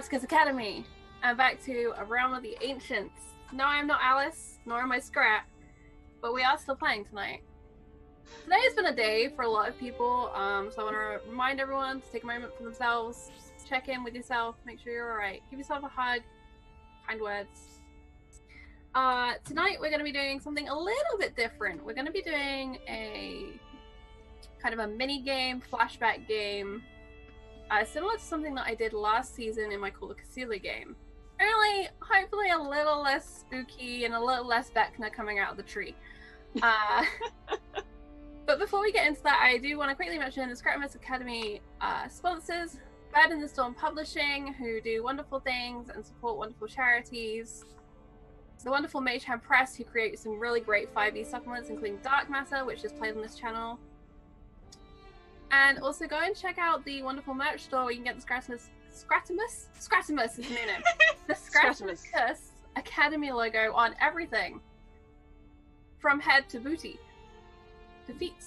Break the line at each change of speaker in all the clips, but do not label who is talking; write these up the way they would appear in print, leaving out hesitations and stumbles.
Scratticus Academy, and back to A Realm of the Ancients. No, I am not Alice, nor am I Scrat, but we are still playing tonight. Today has been a day for a lot of people, so I want to remind everyone to take a moment for themselves, check in with yourself, make sure you're alright, give yourself a hug, kind words. Tonight we're going to be doing something a little bit different. We're going to be doing a kind of a mini game, flashback game, similar to something that I did last season in my Call of Cthulhu game. Only, hopefully a little less spooky and a little less Vecna coming out of the tree. But before we get into that, I do want to quickly mention the Scratticus Academy sponsors, Bird in the Storm Publishing, who do wonderful things and support wonderful charities. The wonderful Mage Hand Press, who create some really great 5e supplements, including Dark Matter, which is played on this channel. And also go and check out the wonderful merch store where you can get the Scratticus is the new name. The Scratticus Academy logo on everything. From head to booty. To feet.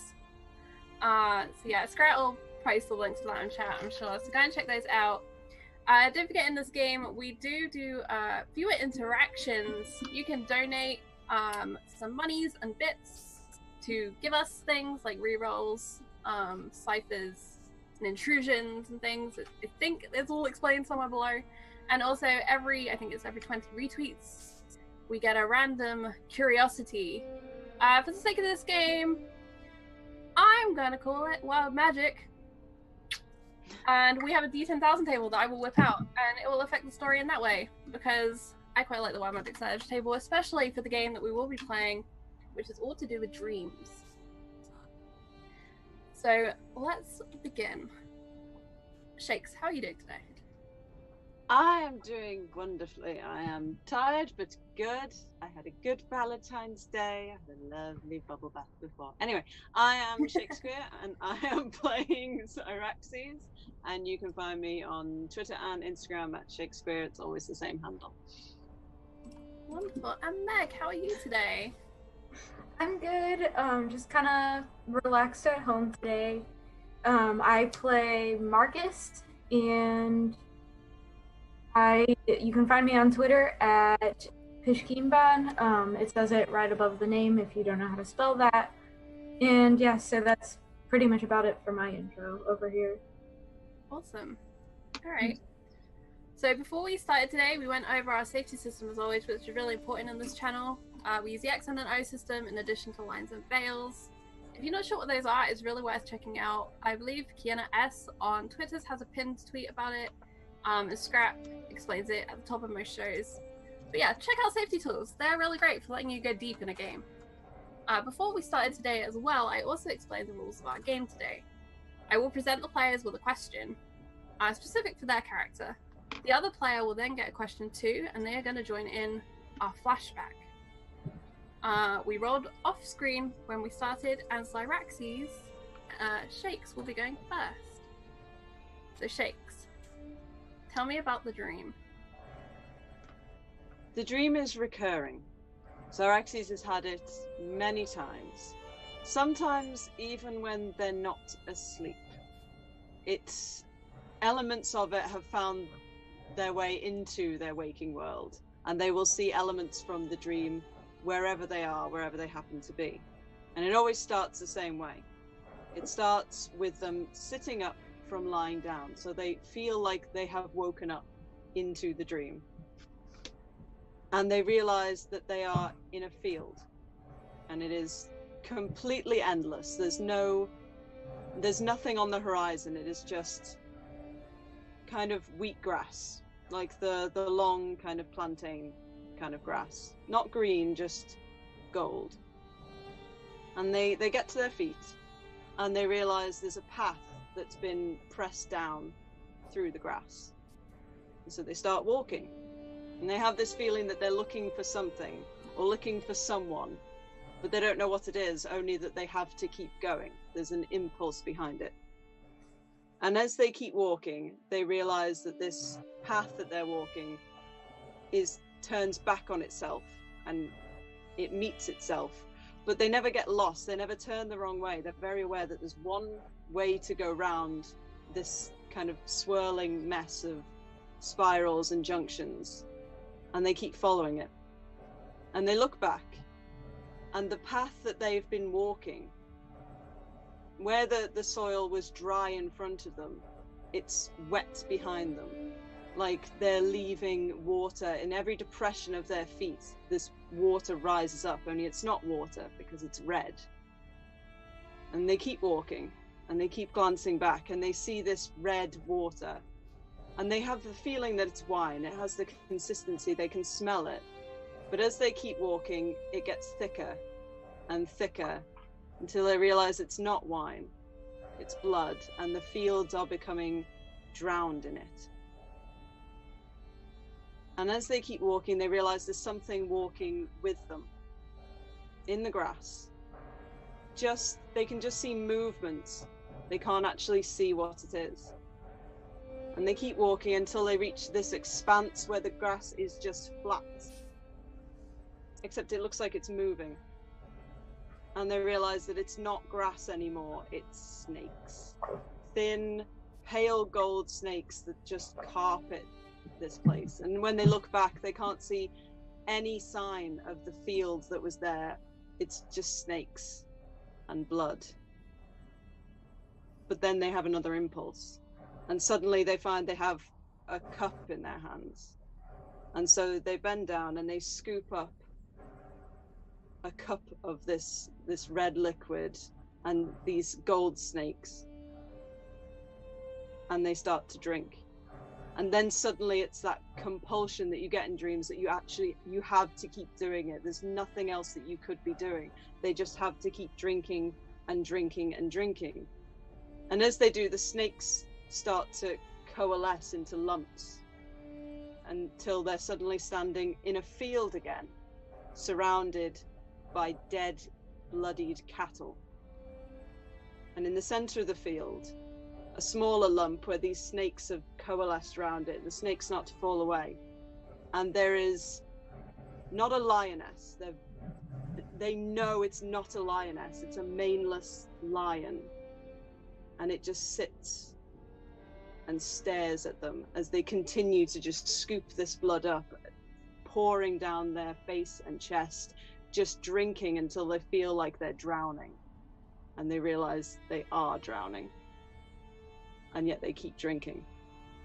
So yeah, Scrat will post the links to that in chat, I'm sure. So go and check those out. Don't forget, in this game, we do viewer interactions. You can donate some monies and bits to give us things like rerolls, ciphers, and intrusions and things. I think it's all explained somewhere below. And also I think it's every 20 retweets, we get a random curiosity. For the sake of this game, I'm gonna call it Wild Magic. And we have a D10,000 table that I will whip out, and it will affect the story in that way, because I quite like the Wild Magic side of the table, especially for the game that we will be playing, which is all to do with dreams. So let's begin. Shakes, how are you doing today?
I am doing wonderfully. I am tired but good. I had a good Valentine's Day. I had a lovely bubble bath before. Anyway, I am Shakespeare and I am playing Scratticus, and you can find me on Twitter and Instagram at Shakespeare. It's always the same handle.
Wonderful. And Meg, how are you today?
I'm good. Just kind of relaxed at home today. I play Marcus, and you can find me on Twitter at Pishkeenban. It says it right above the name if you don't know how to spell that. And yeah, so that's pretty much about it for my intro over here.
Awesome. All right. So before we started today, we went over our safety system as always, which is really important on this channel. We use the X and an O system in addition to lines and veils. If you're not sure what those are, it's really worth checking out. I believe Kiana S on Twitter has a pinned tweet about it. And Scrap explains it at the top of most shows. But yeah, check out safety tools. They're really great for letting you go deep in a game. Before we started today as well, I also explained the rules of our game today. I will present the players with a question, specific for their character. The other player will then get a question too, and they are going to join in our flashback. We rolled off screen when we started, and Scratticus, Shakes will be going first. So Shakes, tell me about the dream.
The dream is recurring. Scratticus has had it many times. Sometimes even when they're not asleep. Elements of it have found their way into their waking world, and they will see elements from the dream wherever they are, wherever they happen to be. And it always starts the same way. It starts with them sitting up from lying down, so they feel like they have woken up into the dream. And they realize that they are in a field, and it is completely endless. There's nothing on the horizon. It is just kind of wheatgrass, like the long kind of plantain kind of grass, not green, just gold. And they get to their feet, and they realize there's a path that's been pressed down through the grass. And so they start walking, and they have this feeling that they're looking for something or looking for someone, but they don't know what it is, only that they have to keep going. There's an impulse behind it. And as they keep walking, they realize that this path that they're walking turns back on itself, and it meets itself. But they never get lost. They never turn the wrong way. They're very aware that there's one way to go round this kind of swirling mess of spirals and junctions, and they keep following it. And they look back, and the path that they've been walking, where the soil was dry in front of them, it's wet behind them. Like they're leaving water in every depression of their feet. This water rises up, only it's not water because it's red. And they keep walking, and they keep glancing back, and they see this red water. And they have the feeling that it's wine. It has the consistency, they can smell it. But as they keep walking, it gets thicker and thicker until they realize it's not wine, it's blood, and the fields are becoming drowned in it. And as they keep walking, they realize there's something walking with them in the grass. They can just see movements. They can't actually see what it is. And they keep walking until they reach this expanse where the grass is just flat. Except it looks like it's moving. And they realize that it's not grass anymore, it's snakes. Thin, pale gold snakes that just carpet this place. And when they look back, they can't see any sign of the field that was there. It's just snakes and blood. But then they have another impulse. And suddenly they find they have a cup in their hands. And so they bend down and they scoop up a cup of this red liquid and these gold snakes, and they start to drink. And then suddenly it's that compulsion that you get in dreams that you have to keep doing it. There's nothing else that you could be doing. They just have to keep drinking and drinking and drinking. And as they do, the snakes start to coalesce into lumps until they're suddenly standing in a field again, surrounded by dead, bloodied cattle. And in the center of the field, a smaller lump where these snakes have coalesced around it, the snakes start to fall away. And there is not a lioness. They know it's not a lioness, it's a maneless lion. And it just sits and stares at them as they continue to just scoop this blood up, pouring down their face and chest, just drinking until they feel like they're drowning. And they realize they are drowning. And yet they keep drinking.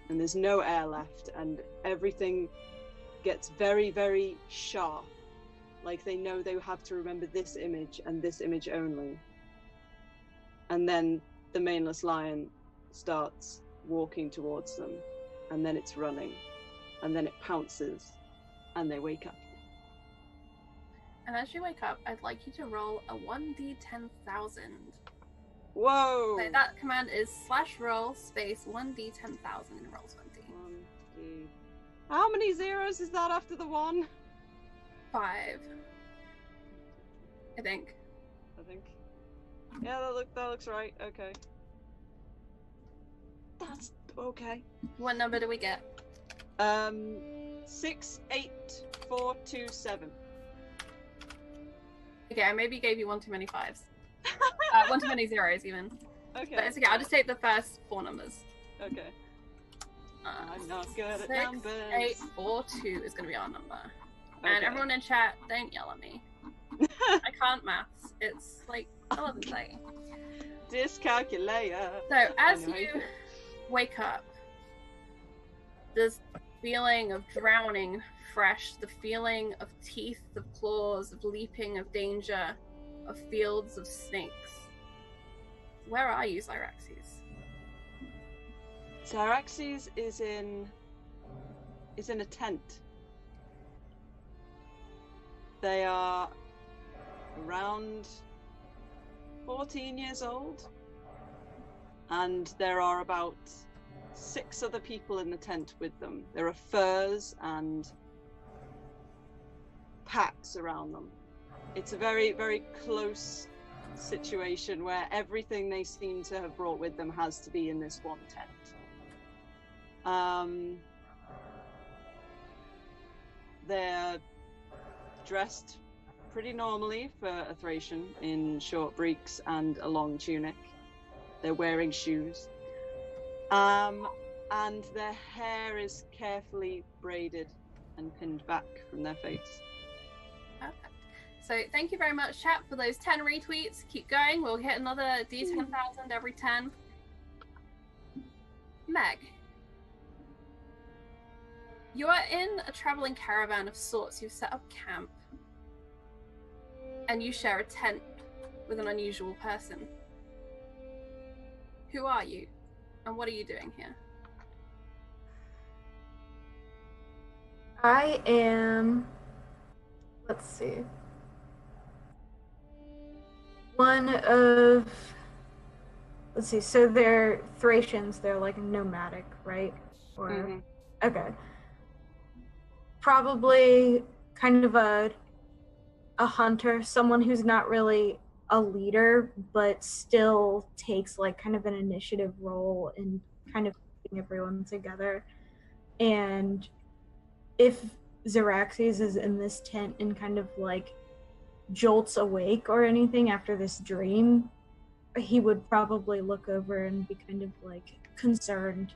And there's no air left, and everything gets very, very sharp. Like they know they have to remember this image and this image only. And then the maneless lion starts walking towards them, and then it's running, and then it pounces, and they wake up.
And as you wake up, I'd like you to roll a 1d10,000.
Whoa!
So that command is /roll space 1d10,000 in Roll20.
1d. How many zeros is that after the 1?
5. I think.
Yeah, that looks right. Okay. That's okay.
What number do we get?
68427.
Okay, I maybe gave you one too many 5s. One too many zeros, even.
Okay.
But it's okay, I'll just take the first 4 numbers.
Okay. I'm not good at
6,
numbers.
8, 4, 2 is going to be our number.
Okay.
And everyone in chat, don't yell at me. I can't maths. It's like 11:30.
Dyscalculator.
So as you wake up, this feeling of drowning fresh, the feeling of teeth, of claws, of leaping, of danger, of fields of snakes. Where are you, Xyraxes?
Xyraxes is in a tent. They are around 14 years old, and there are about 6 other people in the tent with them. There are furs and packs around them. It's a very, very close situation where everything they seem to have brought with them has to be in this one tent. They're dressed pretty normally for a Thracian in short breeks and a long tunic. They're wearing shoes. and their hair is carefully braided and pinned back from their face.
Perfect. So thank you very much, chat, for those 10 retweets. Keep going. We'll hit another D10,000 every 10. Meg, you are in a traveling caravan of sorts. You've set up camp, and you share a tent with an unusual person. Who are you, and what are you doing here?
I am, let's see, so they're Thracians, they're like nomadic, right? Or okay. Probably kind of a hunter, someone who's not really a leader, but still takes like kind of an initiative role in kind of keeping everyone together. And if Xeraxes is in this tent and kind of like jolts awake or anything after this dream, he would probably look over and be kind of like concerned,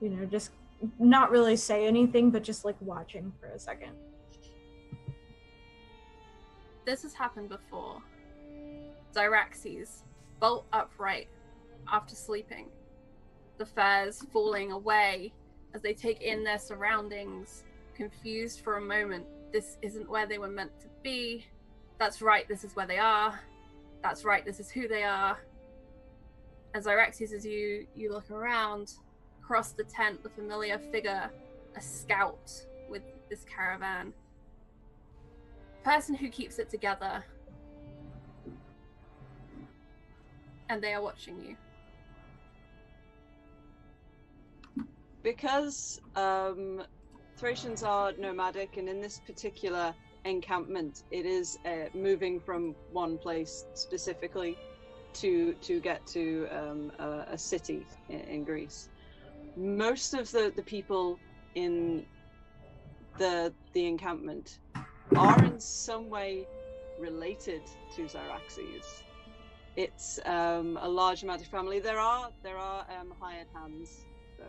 you know, just not really say anything, but just like watching for a second.
This has happened before. Xeraxes bolt upright after sleeping, the furs falling away as they take in their surroundings, confused for a moment. This isn't where they were meant to be. That's right, this is where they are. That's right, this is who they are. As Xeraxes, as you look around, across the tent, the familiar figure, a scout with this caravan. Person who keeps it together. And they are watching you.
Because Thracians are nomadic, and in this particular encampment, it is moving from one place specifically to get to a city in Greece. Most of the people in the encampment are in some way related to Xeraxes. It's a large amount of family. There are hired hands. So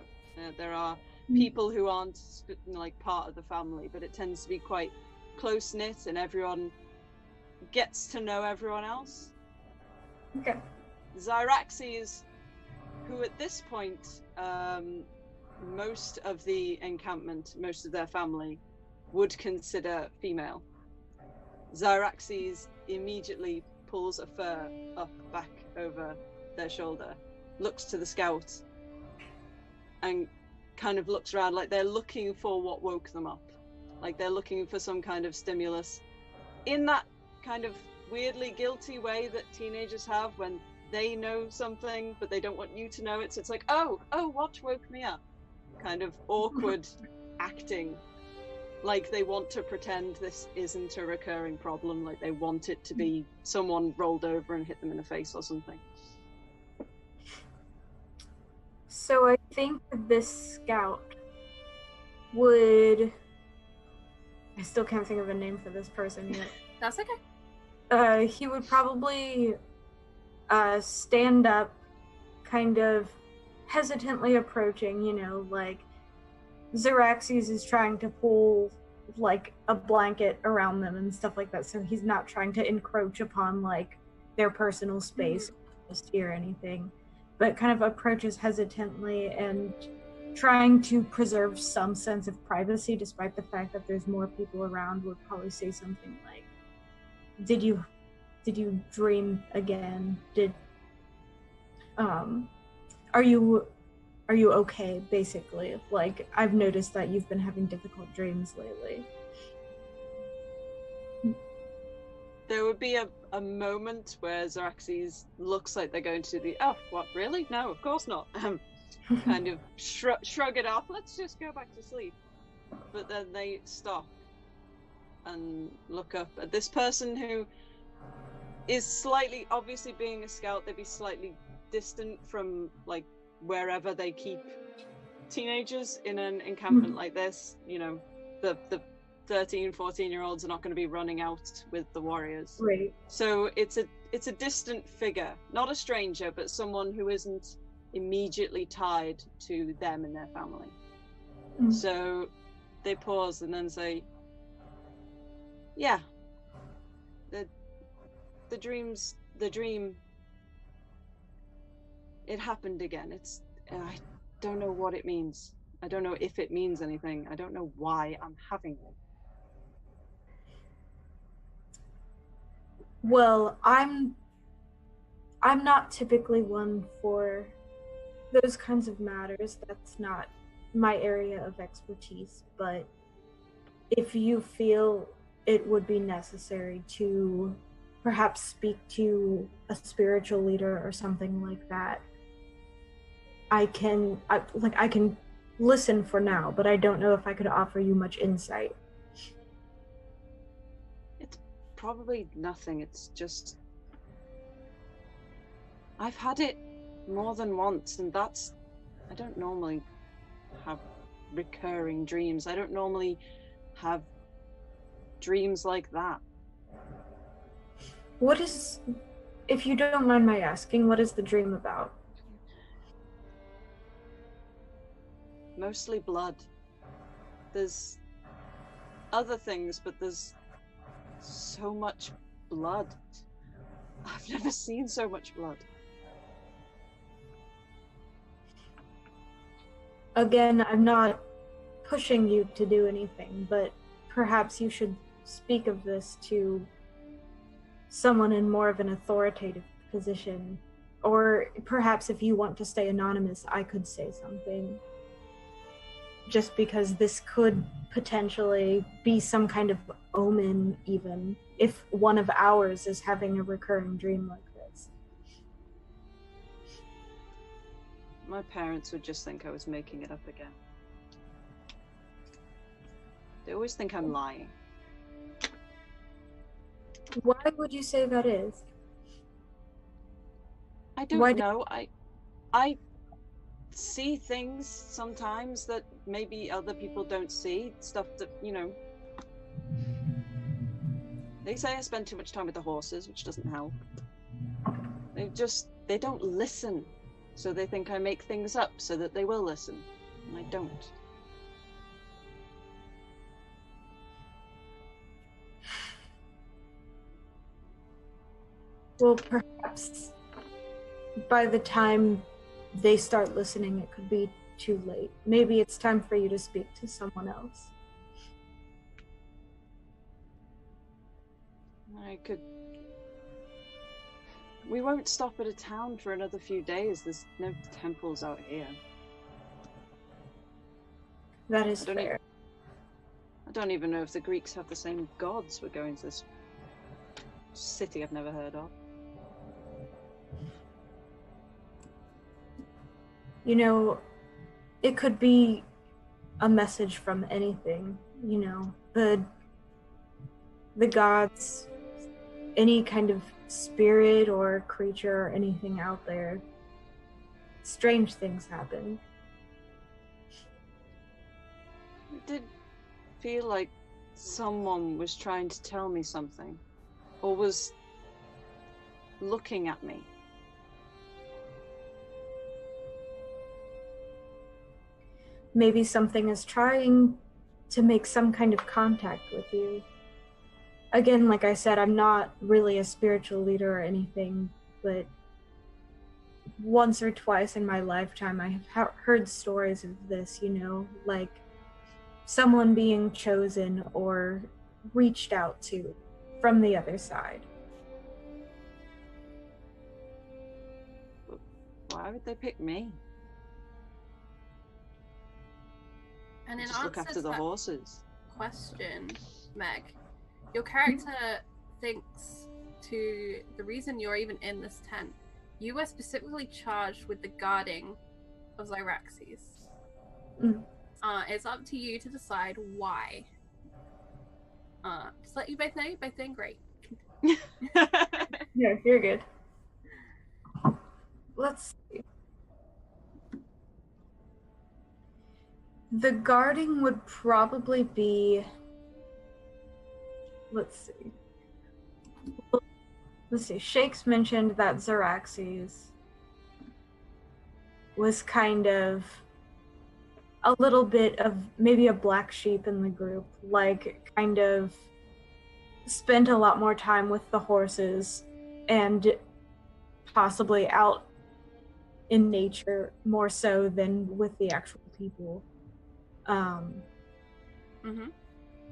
there are people who aren't like part of the family, but it tends to be quite close knit, and everyone gets to know everyone else.
Okay.
Xeraxes, who at this point, most of the encampment, most of their family, would consider female. Xeraxes immediately pulls a fur back over their shoulder, looks to the scout, and kind of looks around like they're looking for what woke them up. Like they're looking for some kind of stimulus. In that kind of weirdly guilty way that teenagers have when they know something, but they don't want you to know it. So it's like, oh, what woke me up? Kind of awkward acting. Like they want to pretend this isn't a recurring problem. Like they want it to be someone rolled over and hit them in the face or something.
So I think this scout would... I still can't think of a name for this person yet.
That's okay.
He would probably stand up, kind of hesitantly approaching, you know, like Xeraxes is trying to pull like a blanket around them and stuff like that, so he's not trying to encroach upon like their personal space or anything, but kind of approaches hesitantly and trying to preserve some sense of privacy, despite the fact that there's more people around. Would probably say something like, did you dream again? Are you okay, basically? Like, I've noticed that you've been having difficult dreams lately.
There would be a moment where Xeraxes looks like they're going to the, oh, what, really? No, of course not. Kind of shrug it off, let's just go back to sleep. But then they stop and look up at this person who is slightly, obviously being a scout, they'd be slightly distant from like wherever they keep teenagers in an encampment like this. You know, the 13, 14-year-olds are not going to be running out with the warriors.
Right.
So it's a distant figure, not a stranger, but someone who isn't immediately tied to them and their family.
Mm.
So they pause and then say, yeah, the dream, it happened again. I don't know what it means. I don't know if it means anything. I don't know why I'm having it.
Well, I'm not typically one for those kinds of matters. That's not my area of expertise, but if you feel it would be necessary to perhaps speak to a spiritual leader or something like that, I can listen for now, but I don't know if I could offer you much insight.
It's probably nothing. It's just I've had it more than once, and I don't normally have recurring dreams. I don't normally have dreams like that.
What is, if you don't mind my asking, what is the dream about?
Mostly blood. There's other things, but there's so much blood. I've never seen so much blood.
Again, I'm not pushing you to do anything, but perhaps you should speak of this to someone in more of an authoritative position. Or perhaps if you want to stay anonymous, I could say something. Just because this could potentially be some kind of omen, even if one of ours is having a recurring dream like this.
My parents would just think I was making it up again. They always think I'm lying.
Why would you say that is?
I don't know. I see things sometimes that maybe other people don't see. Stuff that, they say I spend too much time with the horses, which doesn't help. They don't listen. So they think I make things up so that they will listen. And I don't.
Well, perhaps by the time they start listening, it could be too late. Maybe it's time for you to speak to someone else.
We won't stop at a town for another few days. There's no temples out here.
That is fair.
I don't even know if the Greeks have the same gods. We're going to this city I've never heard of.
It could be a message from anything, the gods, any kind of spirit or creature or anything out there. Strange things happen.
It did feel like someone was trying to tell me something, or was looking at me.
Maybe something is trying to make some kind of contact with you. Again, like I said, I'm not really a spiritual leader or anything, but once or twice in my lifetime I have heard stories of this, like someone being chosen or reached out to from the other side.
Why would they pick me?
And in
Just look
answer
after
to
the
that
horses.
question, Meg, your character thinks to the reason you're even in this tent. You were specifically charged with the guarding of Zyraxes.
Mm.
It's up to you to decide why. Just let you both know, you're both doing great.
Yeah, you're good. Let's see. The guarding would probably be... Let's see. Shakes mentioned that Zyraxes was kind of a little bit of maybe a black sheep in the group, like kind of spent a lot more time with the horses and possibly out in nature more so than with the actual people.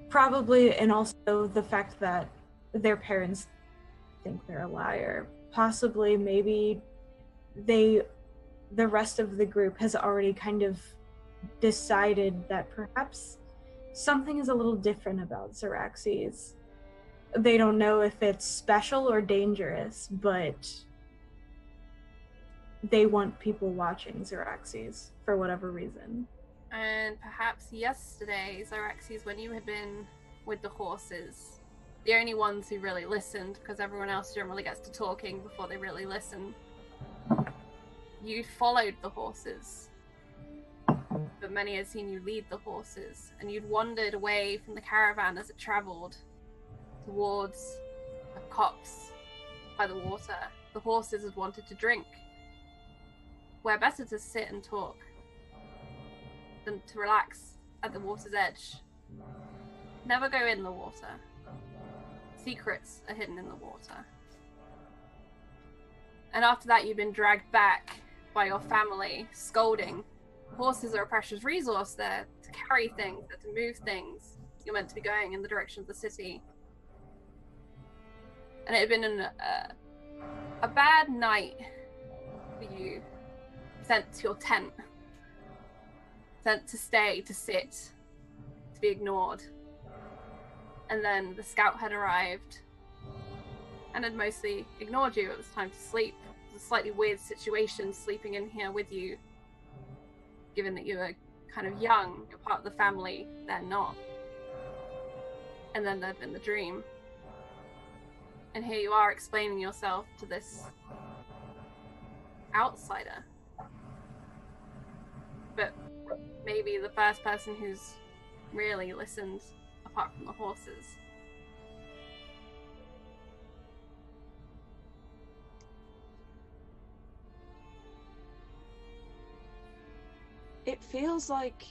Probably, and also the fact that their parents think they're a liar. Possibly, maybe the rest of the group has already kind of decided that perhaps something is a little different about Xeraxes. They don't know if it's special or dangerous, but they want people watching Xeraxes for whatever reason.
And perhaps yesterday, Xeraxes, when you had been with the horses, the only ones who really listened, because everyone else generally gets to talking before they really listen, you'd followed the horses. But many had seen you lead the horses, and you'd wandered away from the caravan as it travelled towards a copse by the water. The horses had wanted to drink. Where better to sit and talk than to relax at the water's edge. Never go in the water. Secrets are hidden in the water. And after that, you've been dragged back by your family, scolding. Horses are a precious resource. They're to carry things, they're to move things. You're meant to be going in the direction of the city. And it had been a bad night for you. Sent to your tent. Sent to stay, to sit, to be ignored. And then the scout had arrived and had mostly ignored you. It was time to sleep. It was a slightly weird situation sleeping in here with you, given that you were kind of young, you're part of the family, they're not. And then there'd been the dream. And here you are explaining yourself to this outsider. But maybe the first person who's really listened, apart from the horses.
It feels like,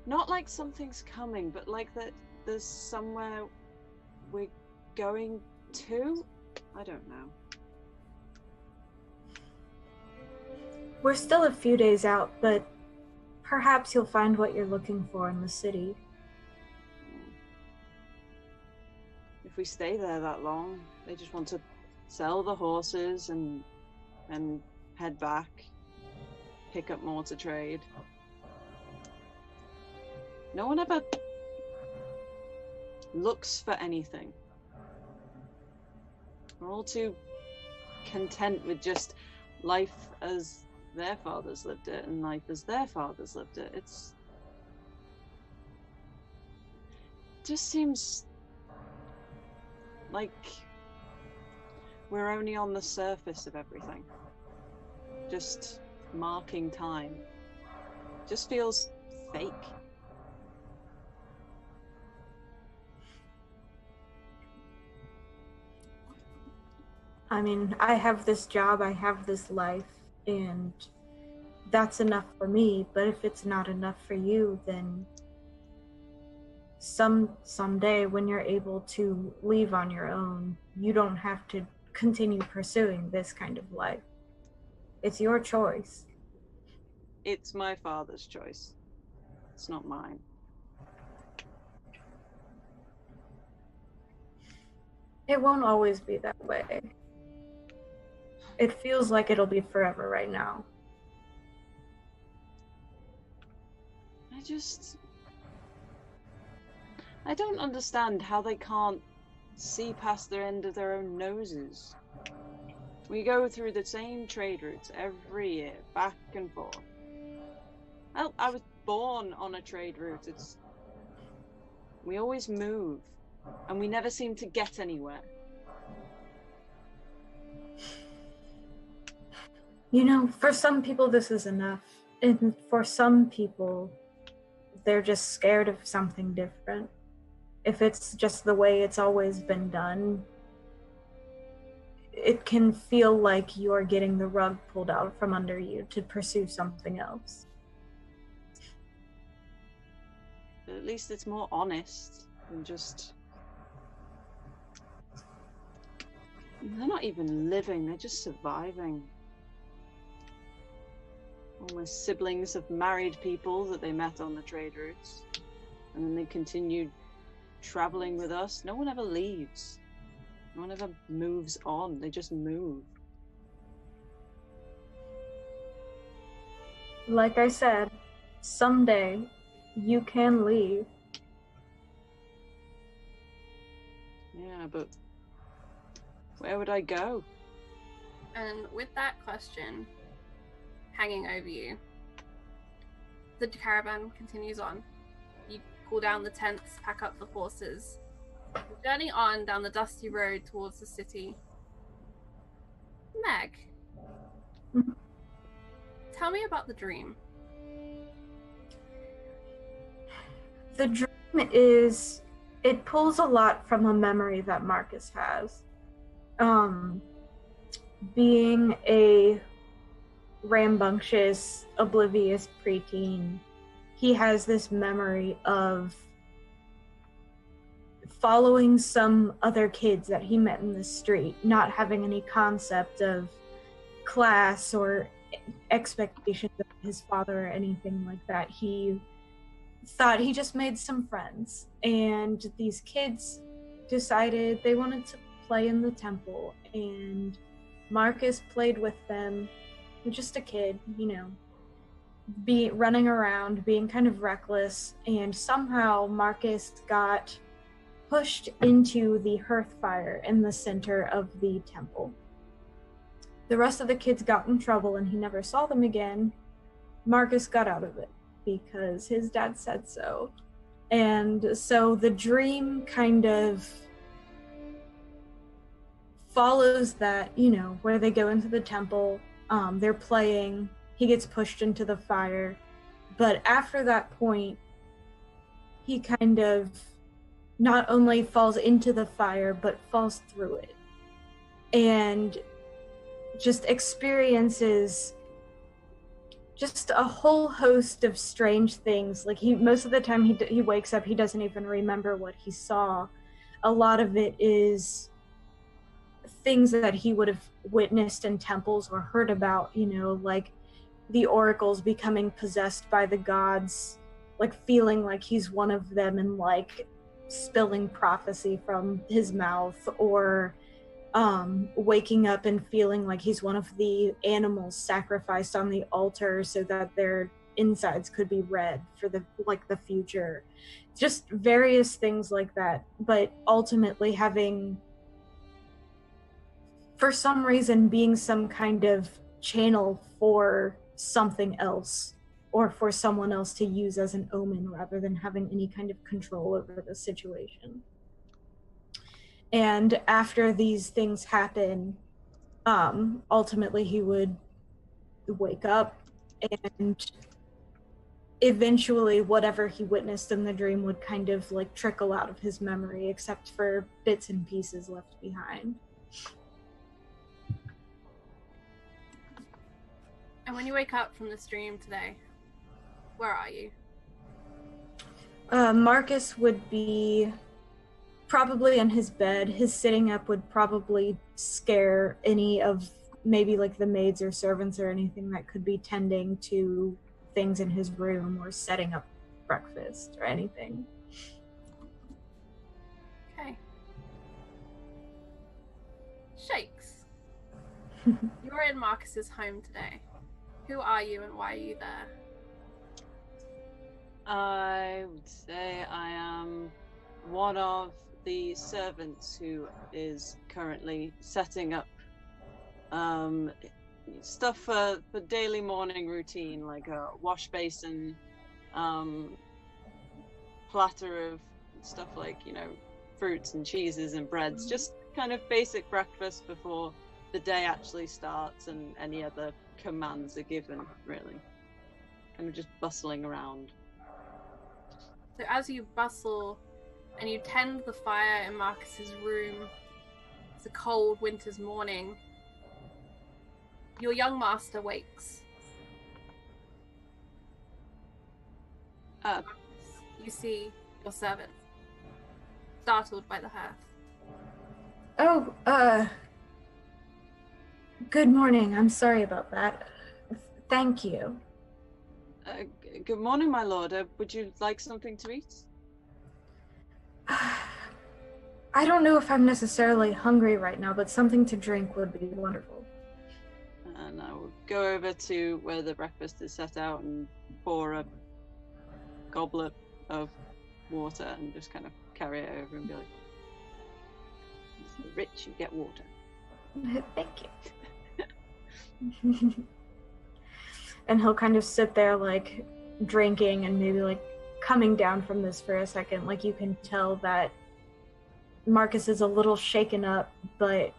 not like something's coming, but like that there's somewhere we're going to? I don't know.
We're still a few days out, but perhaps you'll find what you're looking for in the city.
If we stay there that long, they just want to sell the horses and head back, pick up more to trade. No one ever looks for anything. We're all too content with just life as their fathers lived it and life as their fathers lived it. It just seems like we're only on the surface of everything, just marking time. Just feels fake.
I mean, I have this job, I have this life, and that's enough for me, but if it's not enough for you, then someday when you're able to leave on your own, you don't have to continue pursuing this kind of life. It's your choice.
It's my father's choice. It's not mine.
It won't always be that way. It feels like it'll be forever right now.
I don't understand how they can't see past their end of their own noses. We go through the same trade routes every year, back and forth. I was born on a trade route. We always move, and we never seem to get anywhere.
You know, for some people this is enough. And for some people, they're just scared of something different. If it's just the way it's always been done, it can feel like you're getting the rug pulled out from under you to pursue something else.
But at least it's more honest than just... They're not even living, they're just surviving. All my siblings have married people that they met on the trade routes. And then they continued traveling with us. No one ever leaves. No one ever moves on. They just move.
Like I said, someday you can leave.
Yeah, but where would I go?
And with that question hanging over you, the caravan continues on. You pull down the tents, pack up the horses, journey on down the dusty road towards the city. Meg, tell me about the dream.
The dream is, it pulls a lot from a memory that Marcus has. Being a rambunctious, oblivious preteen, he has this memory of following some other kids that he met in the street, not having any concept of class or expectations of his father or anything like that. He thought he just made some friends, and these kids decided they wanted to play in the temple, and Marcus played with them. Just a kid, you know, running around, being kind of reckless, and somehow Marcus got pushed into the hearth fire in the center of the temple. The rest of the kids got in trouble and he never saw them again. Marcus got out of it because his dad said so. And so the dream kind of follows that, you know, where they go into the temple, they're playing, he gets pushed into the fire. But after that point, he kind of not only falls into the fire, but falls through it. And just experiences just a whole host of strange things. Like most of the time he wakes up, he doesn't even remember what he saw. A lot of it is things that he would have witnessed in temples or heard about, you know, like the oracles becoming possessed by the gods, like feeling like he's one of them and like spilling prophecy from his mouth, or waking up and feeling like he's one of the animals sacrificed on the altar so that their insides could be read for the future. Just various things like that, but ultimately having, for some reason, being some kind of channel for something else, or for someone else to use as an omen rather than having any kind of control over the situation. And after these things happen, ultimately he would wake up, and eventually whatever he witnessed in the dream would kind of like trickle out of his memory, except for bits and pieces left behind.
And when you wake up from this dream today, where are you?
Marcus would be probably in his bed. His sitting up would probably scare any of maybe like the maids or servants or anything that could be tending to things in his room or setting up breakfast or anything.
Okay. Shakes. You're in Marcus's home today. Who are you and why are you there?
I would say I am one of the servants who is currently setting up stuff for daily morning routine, like a wash basin, platter of stuff like, you know, fruits and cheeses and breads, just kind of basic breakfast before the day actually starts and any other commands are given, really. Kind of just bustling around.
So as you bustle and you tend the fire in Marcus's room, It's a cold winter's morning. Your young master wakes. You see your servant, startled by the hearth.
Oh, good morning. I'm sorry about that. Thank you.
Good morning, my lord. Would you like something to eat?
I don't know if I'm necessarily hungry right now, but something to drink would be wonderful.
And I will go over to where the breakfast is set out and pour a goblet of water and just kind of carry it over and be like, "It's rich, you get water."
Thank you. And he'll kind of sit there like drinking and maybe like coming down from this for a second. Like you can tell that Marcus is a little shaken up, but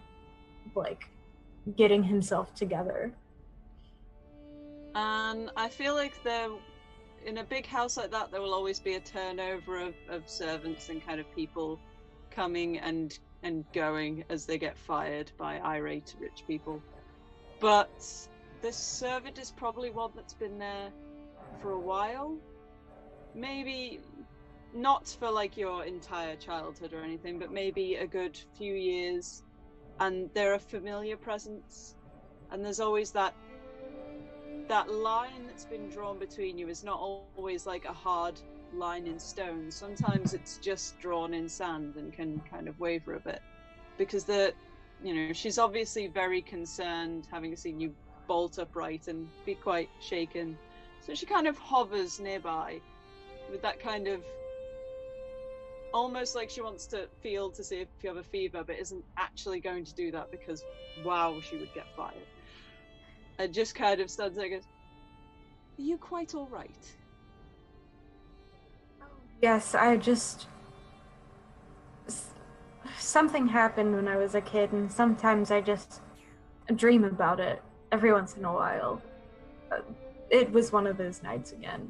like getting himself together.
And I feel like in a big house like that, there will always be a turnover of servants and kind of people coming and going as they get fired by irate rich people. But this servant is probably one that's been there for a while. Maybe not for like your entire childhood or anything, but maybe a good few years. And they're a familiar presence. And there's always that line that's been drawn between you is not always like a hard line in stone. Sometimes it's just drawn in sand and can kind of waver a bit. Because she's obviously very concerned, having seen you bolt upright and be quite shaken. So she kind of hovers nearby with that kind of almost like she wants to feel to see if you have a fever, but isn't actually going to do that because, wow, she would get fired. And just kind of stands there and goes, "Are you quite all right?"
Yes, something happened when I was a kid, and sometimes I just dream about it every once in a while. It was one of those nights again.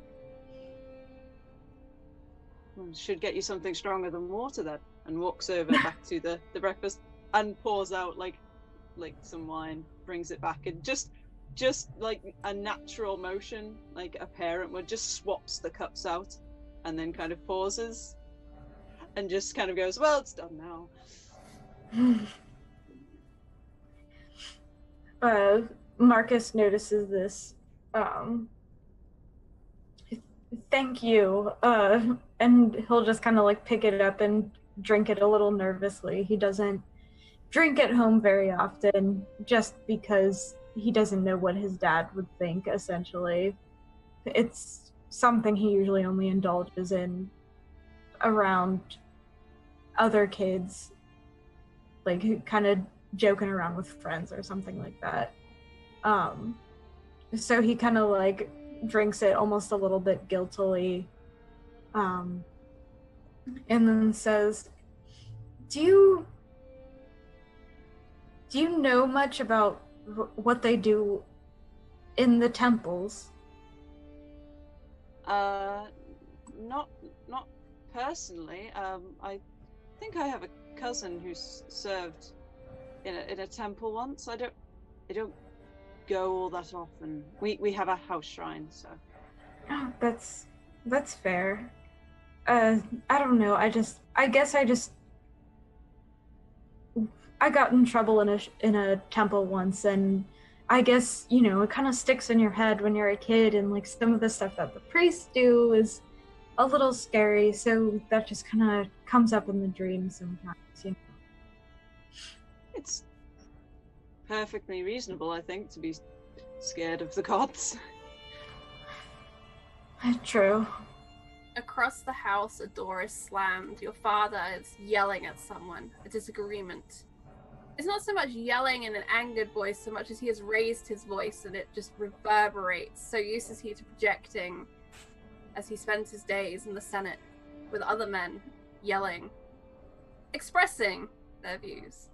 Well, should get you something stronger than water then. And walks over back to the breakfast and pours out like some wine, brings it back, and just like a natural motion, like a parent would, just swaps the cups out and then kind of pauses and just kind of goes, "Well, it's done now."
Marcus notices this. Thank you. And he'll just kind of like pick it up and drink it a little nervously. He doesn't drink at home very often just because he doesn't know what his dad would think, essentially. It's something he usually only indulges in around other kids, like kind of joking around with friends or something like that. So he kind of like drinks it almost a little bit guiltily, and then says, do you know much about what they do in the temples?
Not personally. I think I have a cousin who's served in a temple once. I don't go all that often. We have a house shrine, so.
Oh, that's fair. I don't know. I got in trouble in a temple once, and I guess, it kind of sticks in your head when you're a kid, and like some of the stuff that the priests do is a little scary, so that just kind of comes up in the dream sometimes,
It's perfectly reasonable, I think, to be scared of the gods.
True.
Across the house, a door is slammed. Your father is yelling at someone, a disagreement. It's not so much yelling in an angered voice so much as he has raised his voice and it just reverberates. So used is he to projecting as he spends his days in the Senate with other men yelling, expressing their views.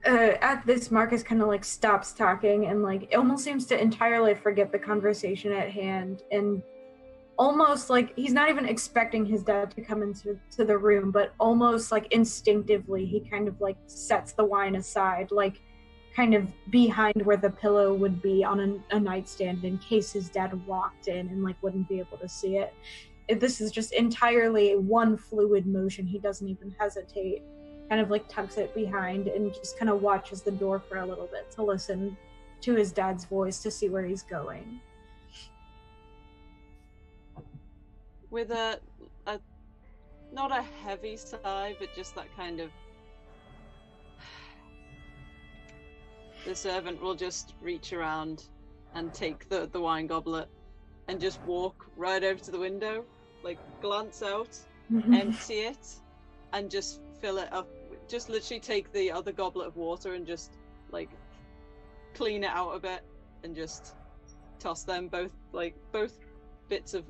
At this, Marcus kind of like stops talking and like it almost seems to entirely forget the conversation at hand and almost like he's not even expecting his dad to come into the room, but almost like instinctively he kind of like sets the wine aside, like kind of behind where the pillow would be on a nightstand in case his dad walked in and like wouldn't be able to see it. This is just entirely one fluid motion. He doesn't even hesitate, kind of like tucks it behind and just kind of watches the door for a little bit to listen to his dad's voice to see where he's going.
With a not a heavy sigh, but just that kind of, the servant will just reach around and take the wine goblet and just walk right over to the window, like glance out, empty it, and just fill it up. Just literally take the other goblet of water and just like clean it out a bit and just toss them both bits of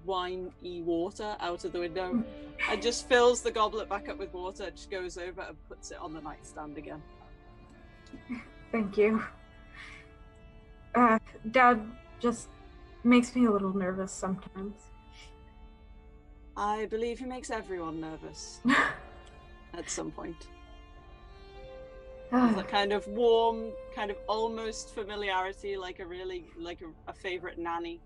wine-y water out of the window, and just fills the goblet back up with water, just goes over and puts it on the nightstand again.
Thank you. Dad just makes me a little nervous sometimes.
I believe he makes everyone nervous at some point. That kind of warm, kind of almost familiarity, like a favorite nanny.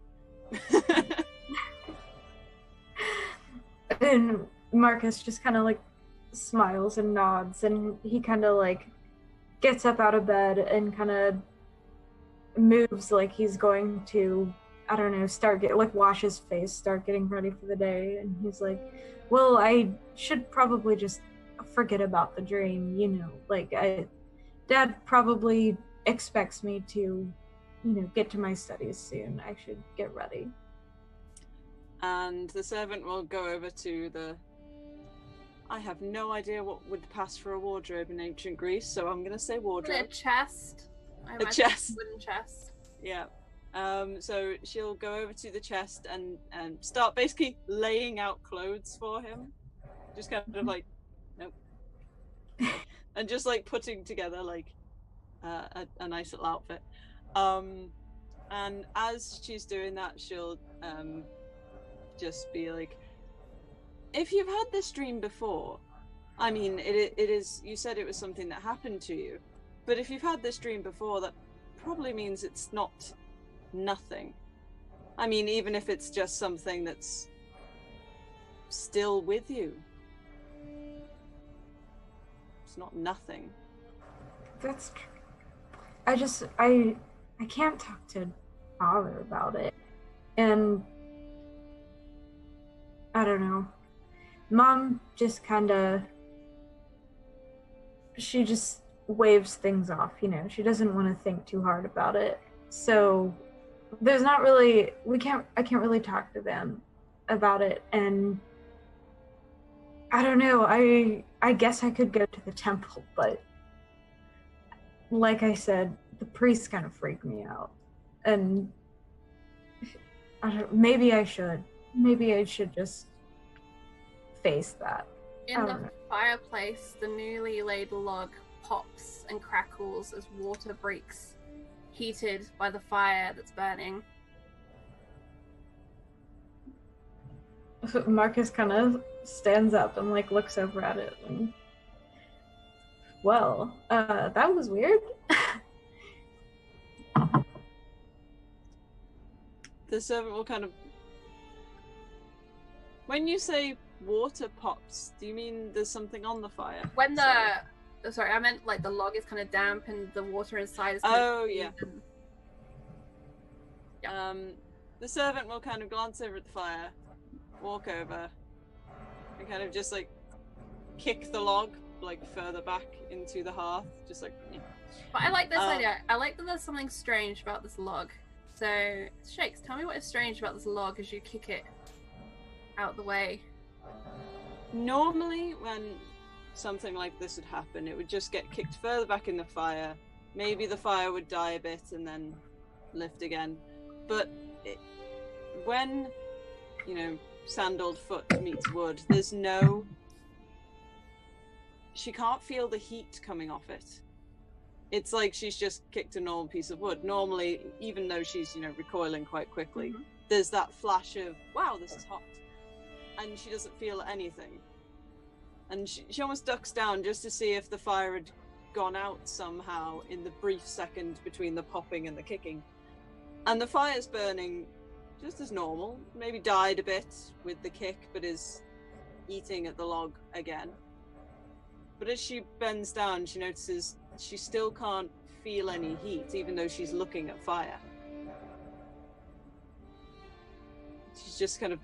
And Marcus just kind of like smiles and nods, and he kind of like gets up out of bed and kind of moves like he's going to, I don't know, wash his face, start getting ready for the day. And he's like, well, I should probably just forget about the dream, Dad probably expects me to, get to my studies soon. I should get ready.
And the servant will go over to I have no idea what would pass for a wardrobe in ancient Greece, so I'm going to say wardrobe.
A chest.
A chest.
Wooden chest.
Yeah. So she'll go over to the chest and start basically laying out clothes for him. Just kind of like, nope. And just like putting together like a nice little outfit. And as she's doing that, she'll just be like, if you've had this dream before, I mean, it is, you said it was something that happened to you, but if you've had this dream before, that probably means it's not nothing. I mean, even if it's just something that's still with you, it's not nothing.
That's true. I can't talk to Father about it. And I don't know. Mom just she just waves things off, She doesn't want to think too hard about it. So there's not really, I can't really talk to them about it. And I don't know, I guess I could go to the temple, but like I said, the priests kind of freak me out. And maybe I should just face that.
In the fireplace, the newly laid log pops and crackles as water breaks, heated by the fire that's burning.
Marcus kind of stands up and like looks over at it and, well, that was weird.
The servant will kind of, when you say water pops, do you mean there's something on the fire?
When sorry, I meant like the log is kind of damp and the water inside is
yeah. The servant will kind of glance over at the fire, walk over, and kind of just like kick the log like further back into the hearth, just like. Yeah.
But I like this idea. I like that there's something strange about this log. So, Shakes, tell me what is strange about this log as you kick it out the way.
Normally, when something like this would happen, it would just get kicked further back in the fire. Maybe the fire would die a bit and then lift again. But when, sandaled foot meets wood, she can't feel the heat coming off it. It's like she's just kicked a normal piece of wood. Normally, even though she's, recoiling quite quickly, there's that flash of, wow, this is hot. And she doesn't feel anything. And she almost ducks down just to see if the fire had gone out somehow in the brief second between the popping and the kicking. And the fire's burning just as normal, maybe died a bit with the kick, but is eating at the log again. But as she bends down, she notices she still can't feel any heat, even though she's looking at fire. She's just kind of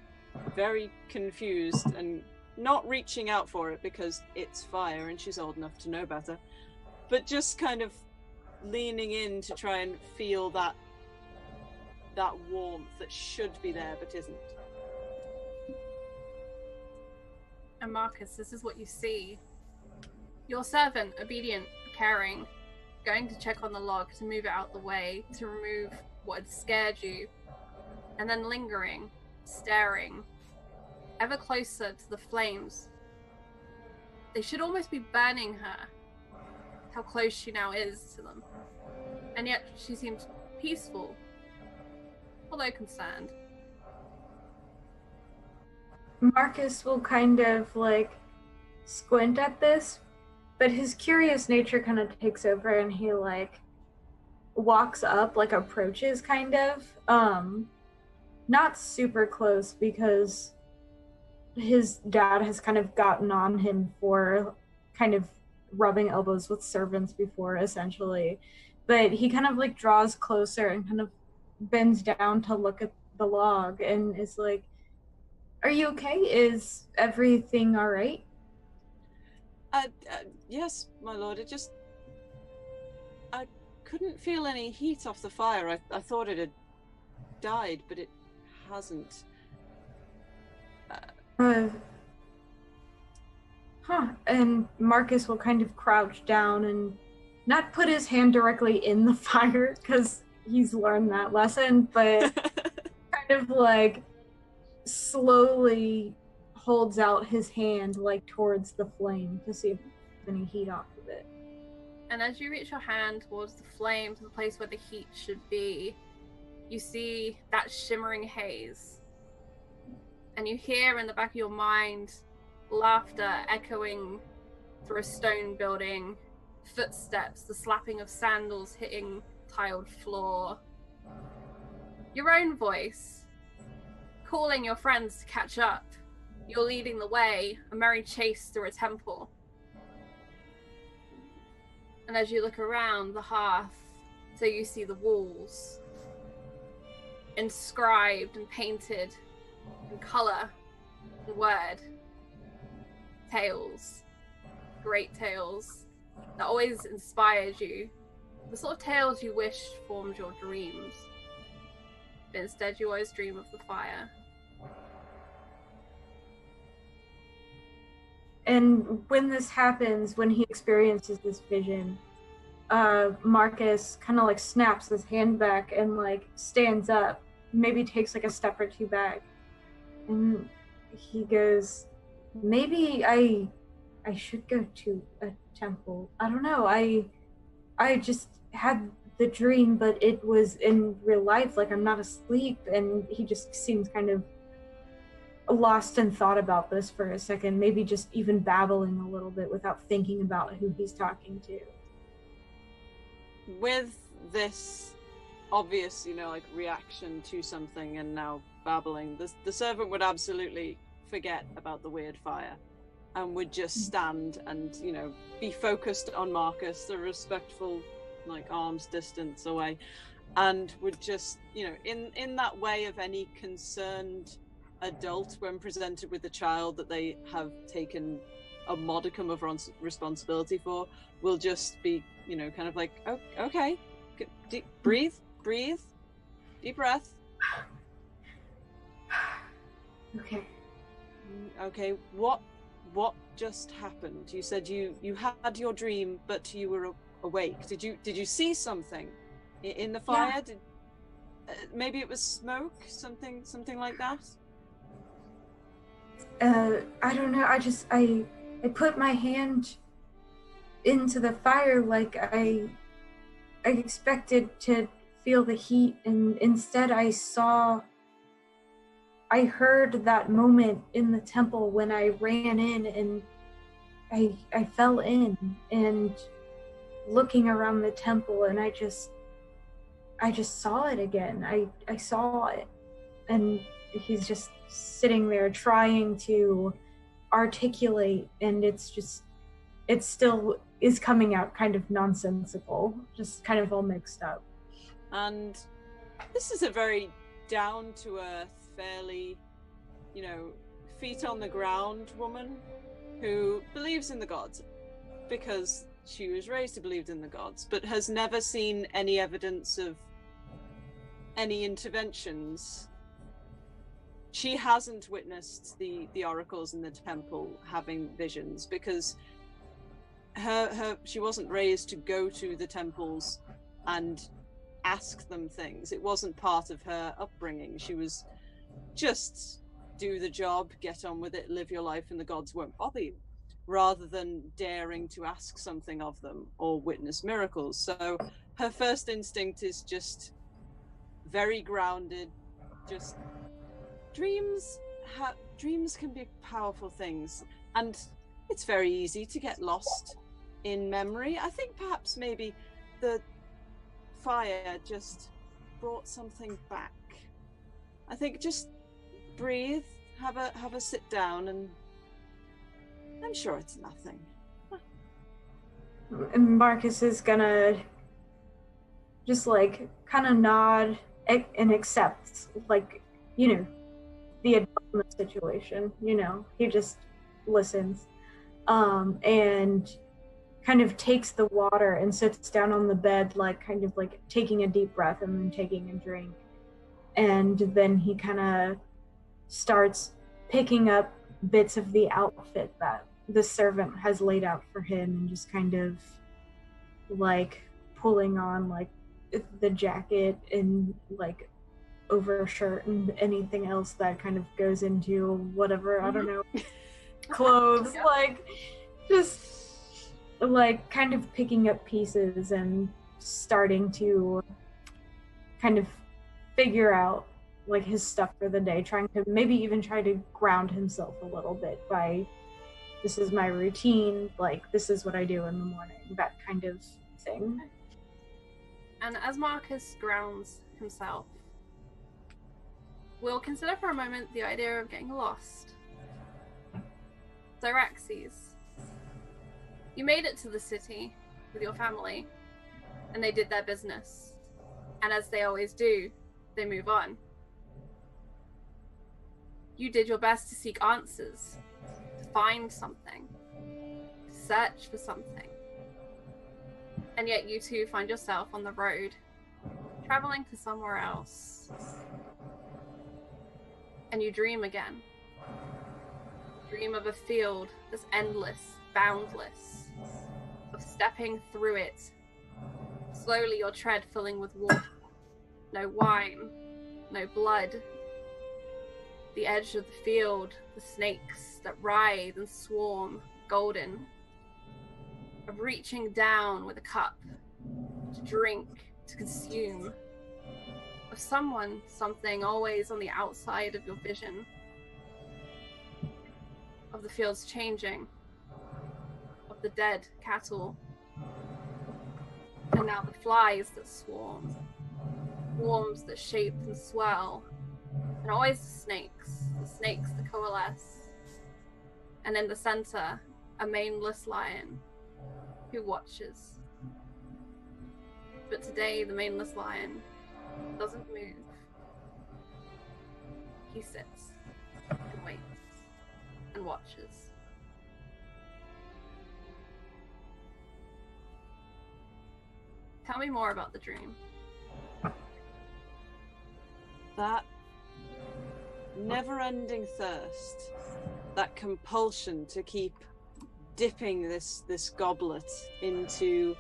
very confused and not reaching out for it because it's fire and she's old enough to know better, but just kind of leaning in to try and feel that warmth that should be there but isn't.
And Marcus, this is what you see. Your servant, obedient, caring, going to check on the log to move it out the way, to remove what had scared you, and then lingering, staring, ever closer to the flames. They should almost be burning her, how close she now is to them. And yet she seems peaceful, although concerned.
Marcus will kind of like squint at this, but his curious nature kind of takes over and he like walks up, like approaches kind of. Not super close because his dad has kind of gotten on him for kind of rubbing elbows with servants before, essentially. But he kind of like draws closer and kind of bends down to look at the log and is like, "Are you okay? Is everything all right?"
Yes, my lord. I couldn't feel any heat off the fire. I thought it had died, but it hasn't.
And Marcus will kind of crouch down and not put his hand directly in the fire because he's learned that lesson, but kind of like slowly holds out his hand like towards the flame to see if there's any heat off of it.
And as you reach your hand towards the flame, to the place where the heat should be, you see that shimmering haze. And you hear in the back of your mind laughter echoing through a stone building, footsteps, the slapping of sandals hitting tiled floor. Your own voice, calling your friends to catch up. You're leading the way, a merry chase through a temple. And as you look around the hearth, so you see the walls, inscribed and painted in colour and word. Tales, great tales that always inspired you. The sort of tales you wished formed your dreams. But instead you always dream of the fire.
And when this happens, when he experiences this vision, Marcus kind of like snaps his hand back and like stands up, maybe takes like a step or two back, and he goes, "Maybe I should go to a temple. I don't know. I just had the dream, but it was in real life. Like I'm not asleep." And he just seems kind of lost in thought about this for a second, maybe just even babbling a little bit without thinking about who he's talking to.
With this obvious, like reaction to something and now babbling, the servant would absolutely forget about the weird fire and would just stand and, be focused on Marcus, a respectful, arm's distance away, and would just, in that way of any concerned adult when presented with a child that they have taken a modicum of responsibility for, will just be, kind of like, oh, okay, breathe, deep breath. Okay, what just happened? You said you had your dream, but you were awake. Did you see something in the fire? Yeah. Maybe it was smoke, something like that?
I don't know. I put my hand into the fire like I expected to feel the heat, and instead I saw I heard that moment in the temple when I ran in and I fell in, and looking around the temple, and I just saw it again. I saw it, and he's just sitting there trying to articulate, and it still is coming out kind of nonsensical, just kind of all mixed up.
And this is a very down-to-earth, fairly, feet on the ground woman who believes in the gods because she was raised to believe in the gods, but has never seen any evidence of any interventions. She hasn't witnessed the oracles in the temple having visions because she wasn't raised to go to the temples and ask them things. It wasn't part of her upbringing. She was just do the job, get on with it, live your life, and the gods won't bother you, rather than daring to ask something of them or witness miracles. So her first instinct is just very grounded, just dreams can be powerful things, and it's very easy to get lost in memory. I think perhaps maybe the fire just brought something back. I think just breathe, have a sit down, and I'm sure it's nothing.
And Marcus is gonna just like kind of nod and accept, like, the adult in the situation. He just listens, and kind of takes the water and sits down on the bed, like kind of like taking a deep breath and then taking a drink. And then he kind of starts picking up bits of the outfit that the servant has laid out for him, and just kind of like pulling on like the jacket and like overshirt and anything else that kind of goes into whatever, I don't know, clothes, like just like kind of picking up pieces and starting to kind of figure out like his stuff for the day, trying to maybe even try to ground himself a little bit by, this is my routine, like this is what I do in the morning, that kind of thing.
And as Marcus grounds himself, we'll consider for a moment the idea of getting lost. Xyraxes, you made it to the city with your family, and they did their business. And as they always do, they move on. You did your best to seek answers, to find something, to search for something. And yet you two find yourself on the road, traveling to somewhere else. And you dream again. Dream of a field that's endless, boundless, of stepping through it. Slowly your tread filling with water. No wine, no blood. The edge of the field, the snakes that writhe and swarm, golden. Of reaching down with a cup, to drink, to consume. Of someone, something always on the outside of your vision. Of the fields changing. Of the dead cattle. And now the flies that swarm. Swarms that shape and swell. And always the snakes that coalesce. And in the center, a maneless lion who watches. But today, the maneless lion doesn't move. He sits and waits and watches. Tell me more about the dream.
That never-ending thirst, that compulsion to keep dipping this goblet into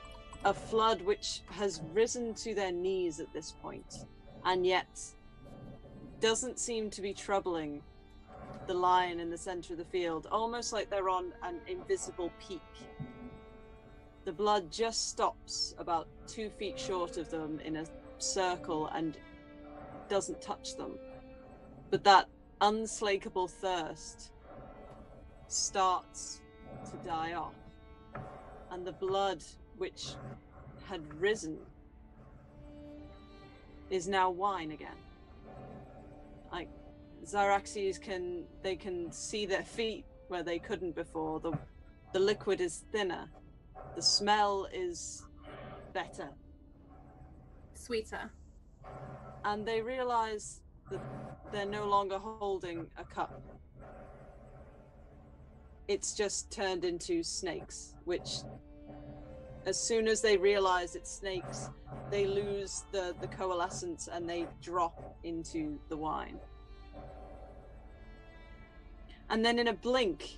a flood which has risen to their knees at this point, and yet doesn't seem to be troubling the lion in the center of the field, almost like they're on an invisible peak. The blood just stops about 2 feet short of them in a circle and doesn't touch them. But that unslakable thirst starts to die off, and the blood which had risen is now wine again. Like Zyraxes can see their feet where they couldn't before. The liquid is thinner. The smell is better.
Sweeter.
And they realize that they're no longer holding a cup. It's just turned into snakes, which as soon as they realize it's snakes, they lose the coalescence and they drop into the wine. And then in a blink,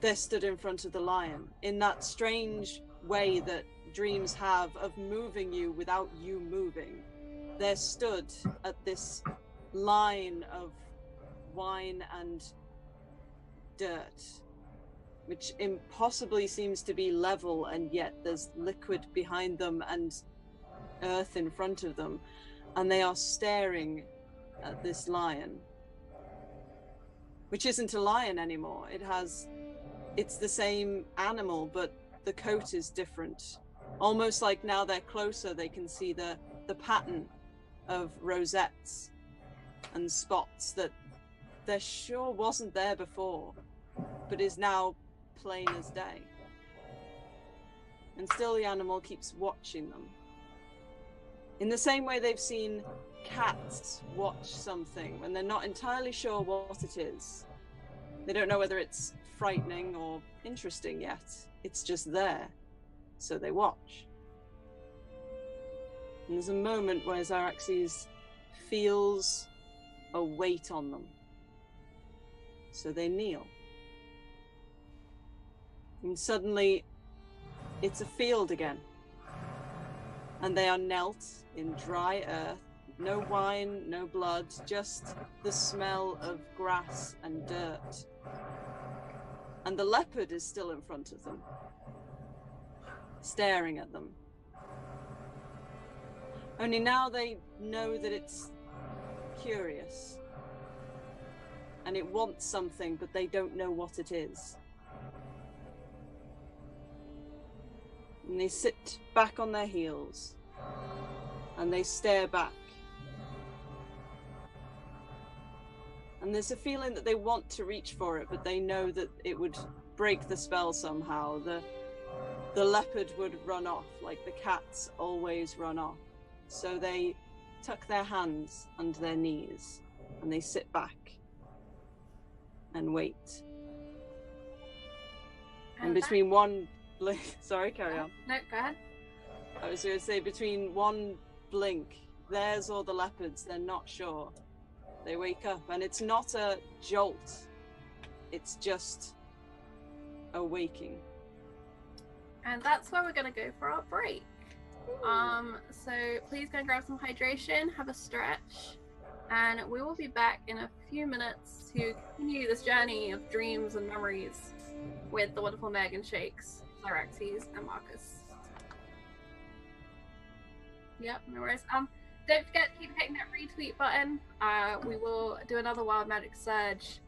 they're stood in front of the lion in that strange way that dreams have of moving you without you moving. They're stood at this line of wine and dirt, which impossibly seems to be level, and yet there's liquid behind them and earth in front of them, and they are staring at this lion, which isn't a lion anymore. It's the same animal, but the coat is different. Almost like now they're closer, they can see the pattern of rosettes and spots that they're sure wasn't there before, but is now plain as day. And still the animal keeps watching them. In the same way they've seen cats watch something when they're not entirely sure what it is. They don't know whether it's frightening or interesting yet. It's just there, so they watch. And there's a moment where Zyraxes feels a weight on them. So they kneel. And suddenly, it's a field again. And they are knelt in dry earth, no wine, no blood, just the smell of grass and dirt. And the leopard is still in front of them, staring at them. Only now they know that it's curious. And it wants something, but they don't know what it is. And they sit back on their heels. And they stare back. And there's a feeling that they want to reach for it, but they know that it would break the spell somehow. The leopard would run off, like the cats always run off. So they tuck their hands under their knees, and they sit back and wait. And between one blink... Sorry, carry on.
No, go ahead.
I was going to say, between one blink, theirs or the leopard's, they're not sure. They wake up, and it's not a jolt. It's just a waking.
And that's where we're going to go for our break. So please go and grab some hydration, have a stretch, and we will be back in a few minutes to continue this journey of dreams and memories with the wonderful Megan Shakes, Zyraxes, and Marcus. Yep, no worries. Don't forget to keep hitting that retweet button. We will do another Wild Magic Surge.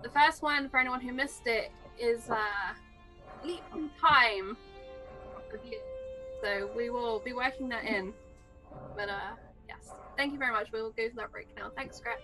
The first one, for anyone who missed it, is Leap in Time. So we will be working that in. But yes, thank you very much. We will go to that break now. Thanks, Scrat.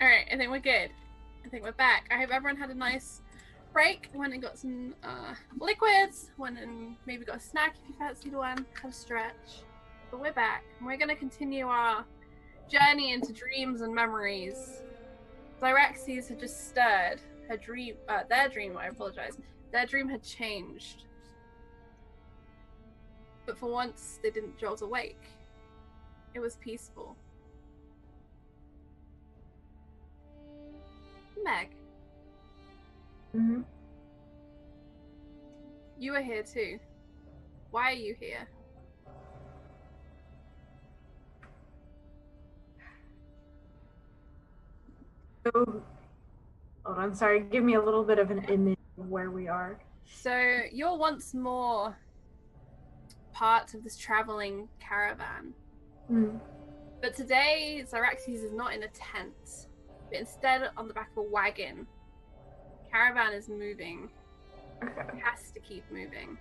Alright, I think we're good. I think we're back. I hope everyone had a nice break, went and got some liquids, went and maybe got a snack if you fancied one, have a stretch. But we're back, and we're going to continue our journey into dreams and memories. Xyraxes had just stirred. Their dream, their dream had changed. But for once, they didn't jolt awake. It was peaceful. Meg.
Mm-hmm.
You are here too. Why are you here?
So, hold on, sorry, give me a little bit of an image of where we are.
So, you're once more part of this traveling caravan.
Mm.
But today, Xyraxes is not in a tent, but instead on the back of a wagon. Caravan is moving.
Okay.
It has to keep moving.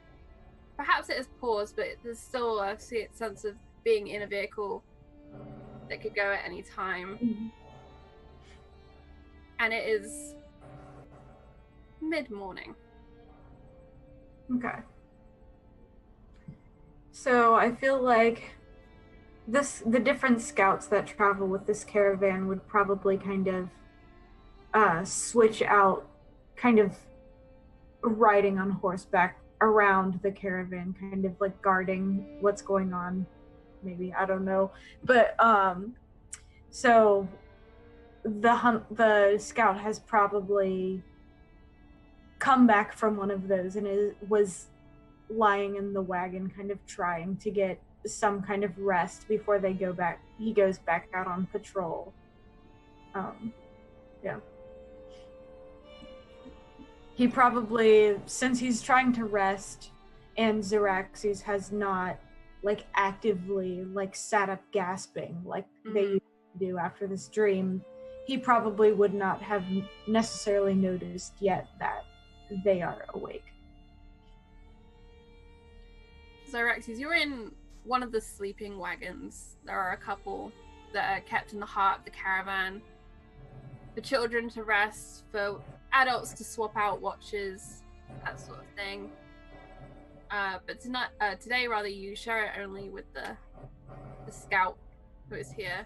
Perhaps it has paused, but there's still a sense of being in a vehicle that could go at any time.
Mm-hmm.
And it is mid-morning.
Okay. So I feel like the different scouts that travel with this caravan would probably kind of switch out, kind of riding on horseback around the caravan, kind of like guarding what's going on. Maybe, I don't know. But so the scout has probably come back from one of those and was lying in the wagon, kind of trying to get some kind of rest before they go back. He goes back out on patrol. Yeah. He probably, since he's trying to rest, and Xyraxes has not like actively like sat up gasping like they used to do after this dream, he probably would not have necessarily noticed yet that they are awake.
Xyraxes, you're in one of the sleeping wagons. There are a couple that are kept in the heart of the caravan. For children to rest, for adults to swap out watches, that sort of thing. But today, rather, you share it only with the scout who is here.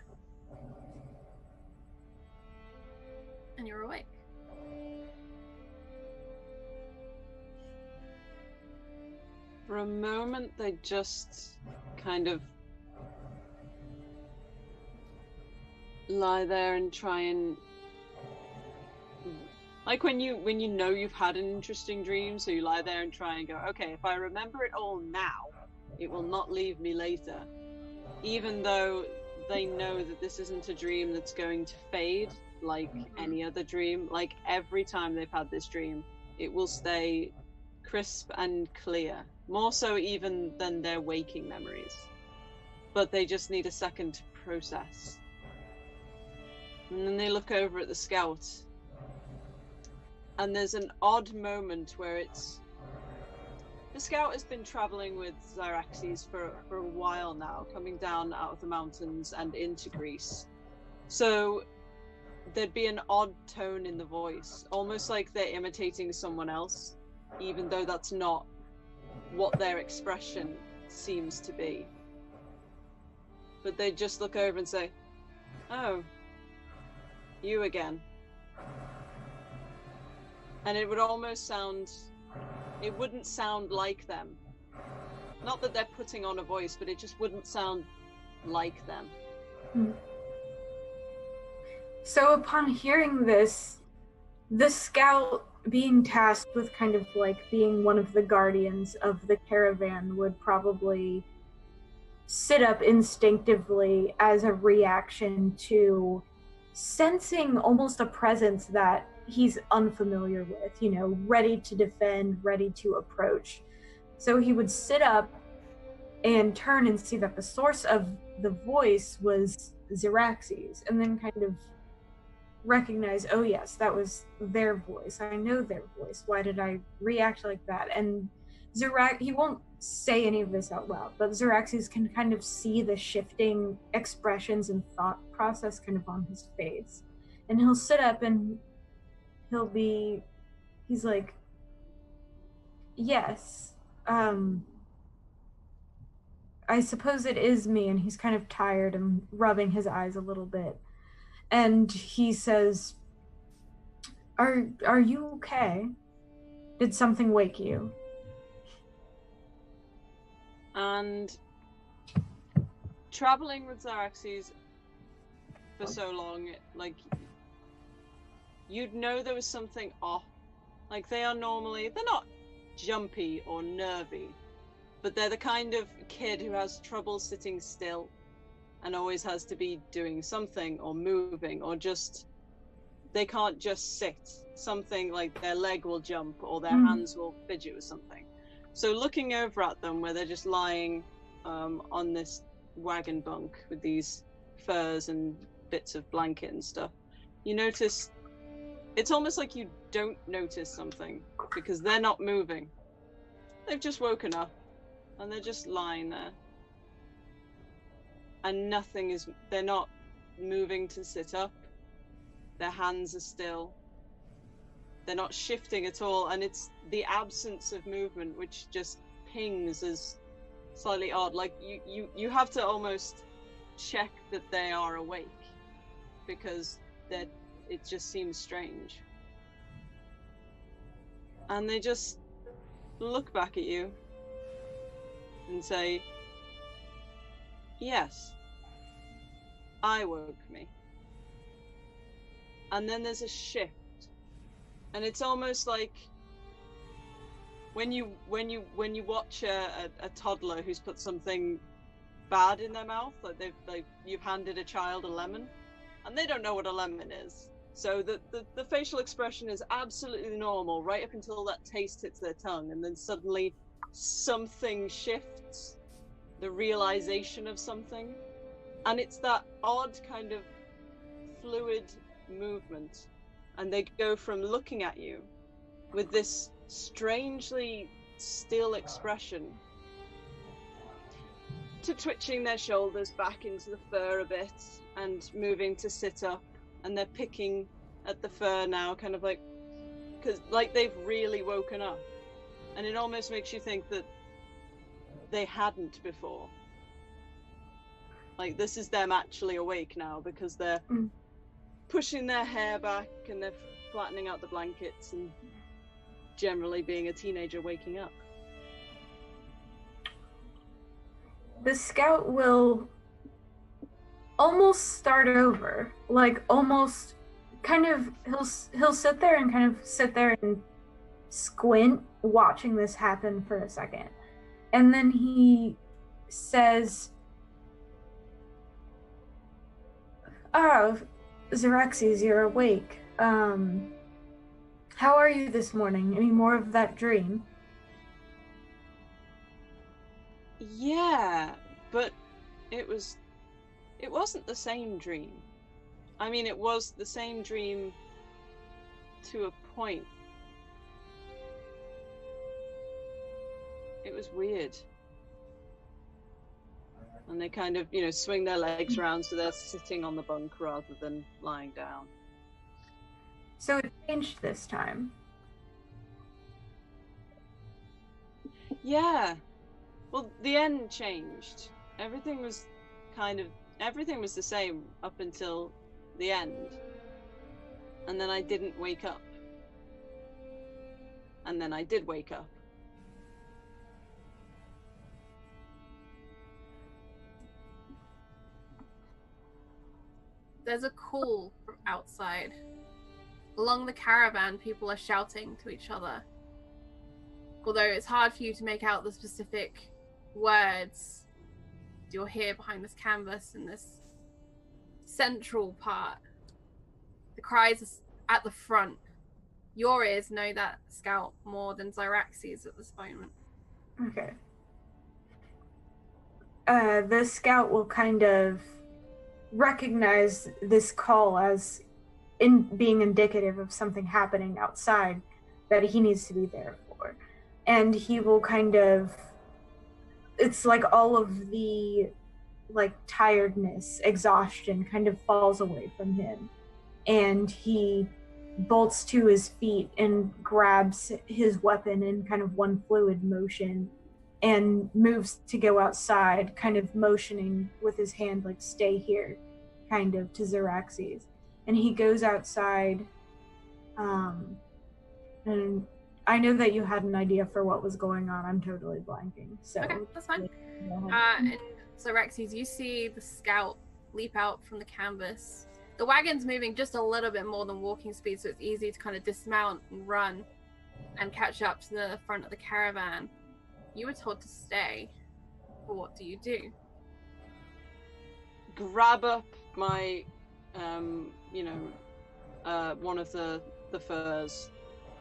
And you're awake.
For a moment, they just kind of lie there and try and, like when you know you've had an interesting dream, so you lie there and try and go, okay, if I remember it all now, it will not leave me later. Even though they know that this isn't a dream that's going to fade like any other dream. Like every time they've had this dream, it will stay crisp and clear. More so even than their waking memories. But they just need a second to process. And then they look over at the scout. And there's an odd moment where the scout has been traveling with Xyraxes for a while now, coming down out of the mountains and into Greece. So there'd be an odd tone in the voice, almost like they're imitating someone else, even though that's not what their expression seems to be. But they'd just look over and say, "Oh, you again." And it would almost it wouldn't sound like them. Not that they're putting on a voice, but it just wouldn't sound like them.
So upon hearing this, the scout being tasked with kind of like being one of the guardians of the caravan would probably sit up instinctively as a reaction to sensing almost a presence that he's unfamiliar with, ready to defend, ready to approach. So he would sit up and turn and see that the source of the voice was Xyraxes, and then kind of recognize, oh yes, that was their voice. I know their voice. Why did I react like that? And he won't say any of this out loud, but Xyraxes can kind of see the shifting expressions and thought process kind of on his face. And he'll sit up and he's like, yes, I suppose it is me. And he's kind of tired and rubbing his eyes a little bit. And he says, Are you okay? Did something wake you?
And traveling with Xaraxes for so long, like, you'd know there was something off. Like, they're not jumpy or nervy, but they're the kind of kid who has trouble sitting still and always has to be doing something or moving, or just, they can't just sit. Something like their leg will jump or their hands will fidget with something. So looking over at them where they're just lying on this wagon bunk with these furs and bits of blanket and stuff, you notice, it's almost like you don't notice something because they're not moving. They've just woken up and they're just lying there. And they're not moving to sit up. Their hands are still. They're not shifting at all, and it's the absence of movement which just pings as slightly odd. Like you have to almost check that they are awake because it just seems strange. And they just look back at you and say, "Yes, I woke me." And then there's a shift. And it's almost like when you watch a toddler who's put something bad in their mouth, like you've handed a child a lemon, and they don't know what a lemon is. So the facial expression is absolutely normal right up until that taste hits their tongue, and then suddenly something shifts, the realization of something, and it's that odd kind of fluid movement. And they go from looking at you with this strangely still expression to twitching their shoulders back into the fur a bit and moving to sit up, and they're picking at the fur now, kind of like, because like they've really woken up, and it almost makes you think that they hadn't before. Like, this is them actually awake now because they're pushing their hair back and they're flattening out the blankets and generally being a teenager waking up.
The scout will almost start over, like almost kind of he'll sit there and squint watching this happen for a second. And then he says, "Oh, Xaraxes, you're awake. How are you this morning? Any more of that dream?"
Yeah, but it wasn't the same dream. I mean, it was the same dream to a point. It was weird. And they kind of, swing their legs around so they're sitting on the bunk rather than lying down.
So it changed this time.
Yeah. Well, the end changed. Everything was the same up until the end. And then I didn't wake up. And then I did wake up.
There's a call from outside. Along the caravan, people are shouting to each other. Although it's hard for you to make out the specific words you'll hear behind this canvas in this central part. The cries are at the front. Your ears know that scout more than Xaraxes at this moment.
Okay. The scout will kind of recognize this call as being indicative of something happening outside that he needs to be there for. And he will kind of, it's like all of the tiredness, exhaustion kind of falls away from him. and he bolts to his feet and grabs his weapon in kind of one fluid motion and moves to go outside, kind of motioning with his hand like stay here, kind of to Xeraxes. And he goes outside, and I know that you had an idea for what was going on. I'm totally blanking. So
okay, that's fine. And Xeraxes, you see the scout leap out from the canvas. The wagon's moving just a little bit more than walking speed, so it's easy to kind of dismount and run and catch up to the front of the caravan. You were told to stay. But what do you do?
Grab up my, one of the furs.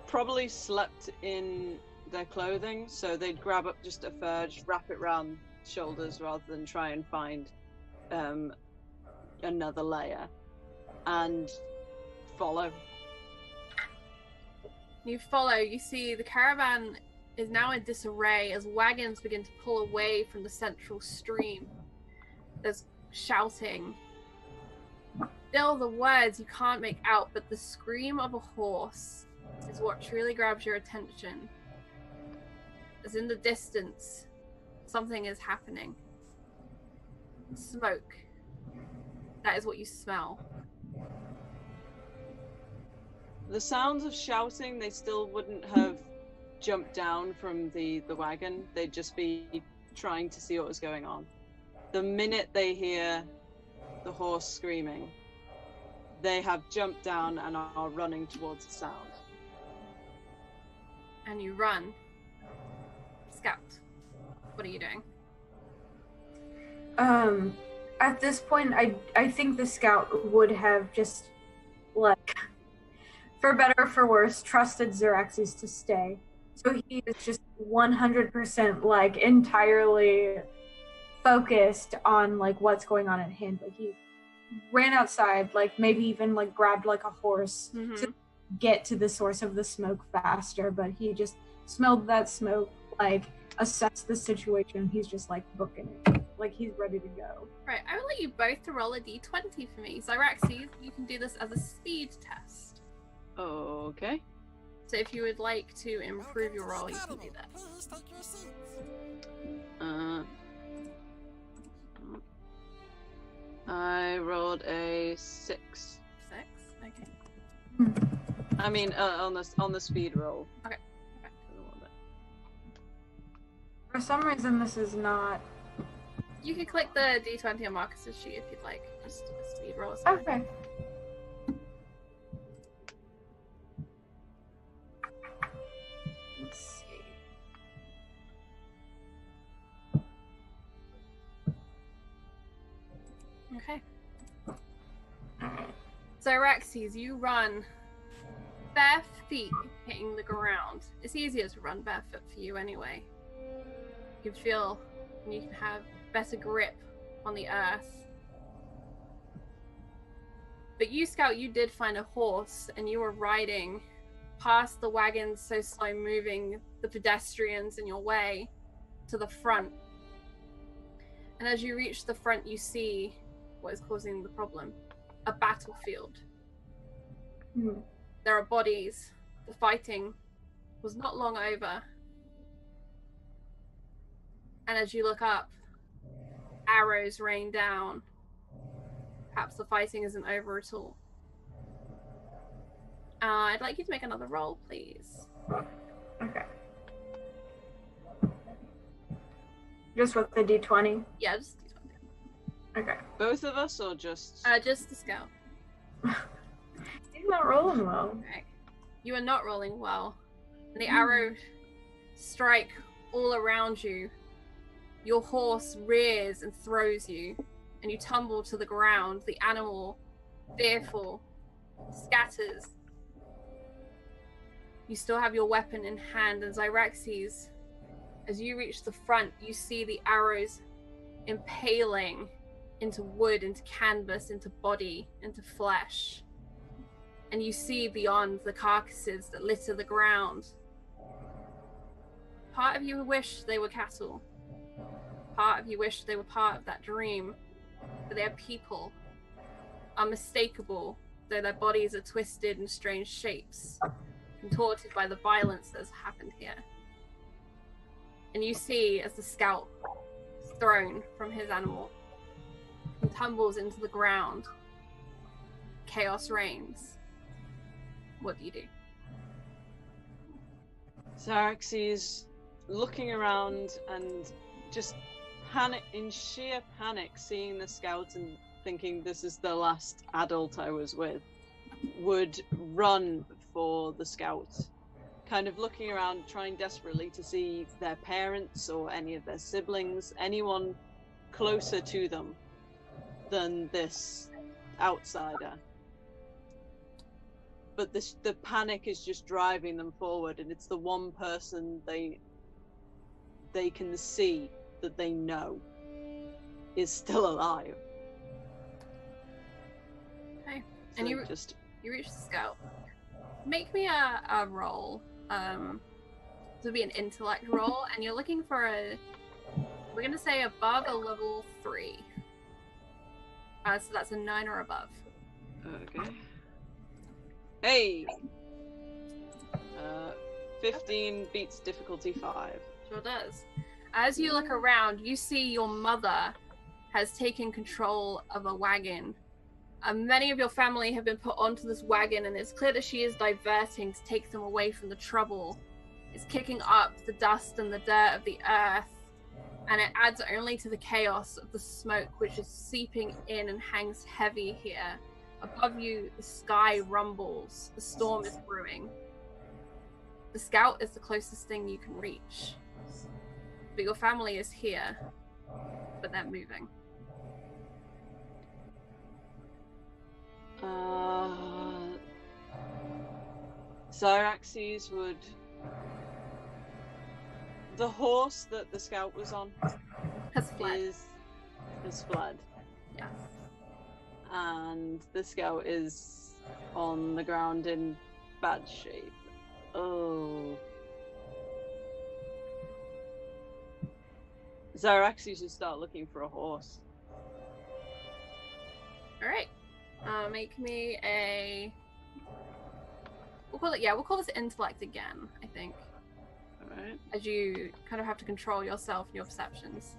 Probably slept in their clothing, so they'd grab up just a fur, just wrap it around shoulders rather than try and find another layer, and follow.
You follow. You see the caravan is now in disarray as wagons begin to pull away from the central stream. There's shouting. Still the words you can't make out, but the scream of a horse is what truly grabs your attention. As in the distance, something is happening. Smoke. That is what you smell.
The sounds of shouting, they still wouldn't have jumped down from the wagon. They'd just be trying to see what was going on. The minute they hear the horse screaming, they have jumped down and are running towards the sound.
And you run. Scout, what are you doing?
At this point, I think the scout would have just, like, for better or for worse, trusted Xeraxes to stay. So he is just 100% like entirely focused on like what's going on at hand. Like he ran outside, like maybe even like grabbed like a horse to get to the source of the smoke faster, but he just smelled that smoke, like assessed the situation. He's just like booking it. Like he's ready to go.
Right, I will let you both to roll a d20 for me. Xeraxes, you can do this as a speed test.
Okay.
So if you would like to improve your roll, you can do that.
I rolled a 6.
6? Okay.
I mean, on the speed roll.
Okay.
For some reason, this is not.
You can click the d20 on Marcus's sheet if you'd like. Just a speed roll.
Okay. Let's see.
Okay. Xeraxes, you run bare feet hitting the ground. It's easier to run barefoot for you anyway. You can feel and you can have better grip on the earth. But you, Scout, you did find a horse and you were riding past the wagons so slow moving, the pedestrians in your way, to the front. And as you reach the front, you see what is causing the problem. A battlefield. There are bodies. The fighting was not long over. And as you look up, arrows rain down. Perhaps the fighting isn't over at all. I'd like you to make another roll, please.
Okay. Just with the d20?
Yeah, just d20.
Okay.
Both of us, or just?
Just the Scout.
He's not rolling well.
Okay. You are not rolling well. And the arrows strike all around you. Your horse rears and throws you, and you tumble to the ground. The animal, fearful, scatters. You still have your weapon in hand, and Xeraxes, as you reach the front, you see the arrows impaling into wood, into canvas, into body, into flesh. And you see beyond the carcasses that litter the ground. Part of you wish they were cattle. Part of you wish they were part of that dream. But their people, unmistakable, though their bodies are twisted in strange shapes, contorted by the violence that has happened here. And you see as the scout is thrown from his animal and tumbles into the ground, chaos reigns. What do you do?
Xerxes looking around and just in sheer panic, seeing the scout and thinking this is the last adult I was with, would run for the scout, kind of looking around, trying desperately to see their parents or any of their siblings, anyone closer to them than this outsider. But the panic is just driving them forward, and it's the one person they can see that they know is still alive.
Okay.
So
And you reach the scout. Make me a roll. This would be an intellect roll, and you're looking for we're gonna say above a level 3. So that's a 9 or above.
Okay. Hey! 15 beats difficulty 5.
Sure does. As you look around, you see your mother has taken control of a wagon. Many of your family have been put onto this wagon, and it's clear that she is diverting to take them away from the trouble. It's kicking up the dust and the dirt of the earth, and it adds only to the chaos of the smoke which is seeping in and hangs heavy here. Above you, the sky rumbles. The storm is brewing. The scout is the closest thing you can reach. But your family is here, but they're moving.
Xerxes would... The horse that the scout was on
Has fled.
Has fled.
Yes.
And the scout is on the ground in bad shape. Oh. Xerxes should start looking for a horse.
Alright. Make me a... We'll call this intellect again, I think.
Alright.
As you kind of have to control yourself and your perceptions.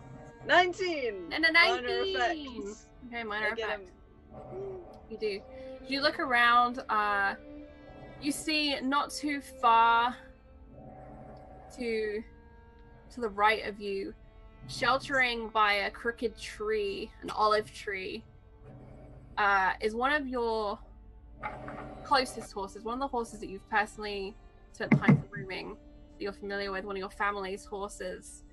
19!
And a 19!
Minor effects.
Okay, minor
I get
effect.
'em.
You do. You look around, you see not too far to the right of you, sheltering by a crooked tree, an olive tree, is one of your closest horses, one of the horses that you've personally spent time grooming, that you're familiar with, one of your family's horses.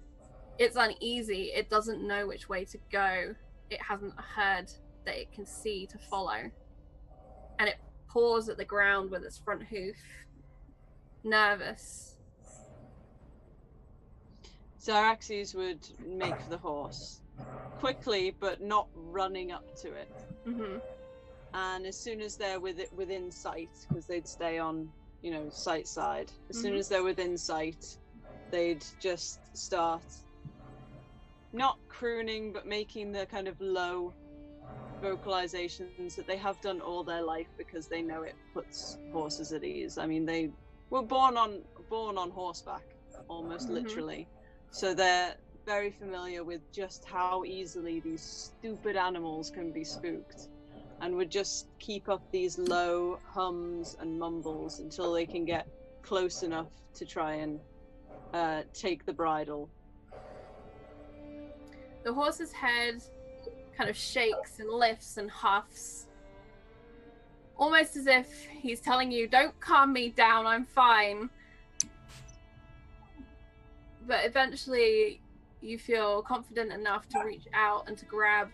It's uneasy. It doesn't know which way to go. It hasn't heard that it can see to follow. And it paws at the ground with its front hoof, nervous.
Xerxes would make for the horse. Quickly, but not running up to it.
Mm-hmm.
And as soon as they're within sight, because they'd stay on, sight side. As soon as they're within sight, they'd just start not crooning, but making the kind of low vocalizations that they have done all their life because they know it puts horses at ease. I mean, they were born on horseback, almost literally. So they're very familiar with just how easily these stupid animals can be spooked, and would just keep up these low hums and mumbles until they can get close enough to try and take the bridle.
The horse's head kind of shakes and lifts and huffs, almost as if he's telling you, don't calm me down, I'm fine. But eventually you feel confident enough to reach out and to grab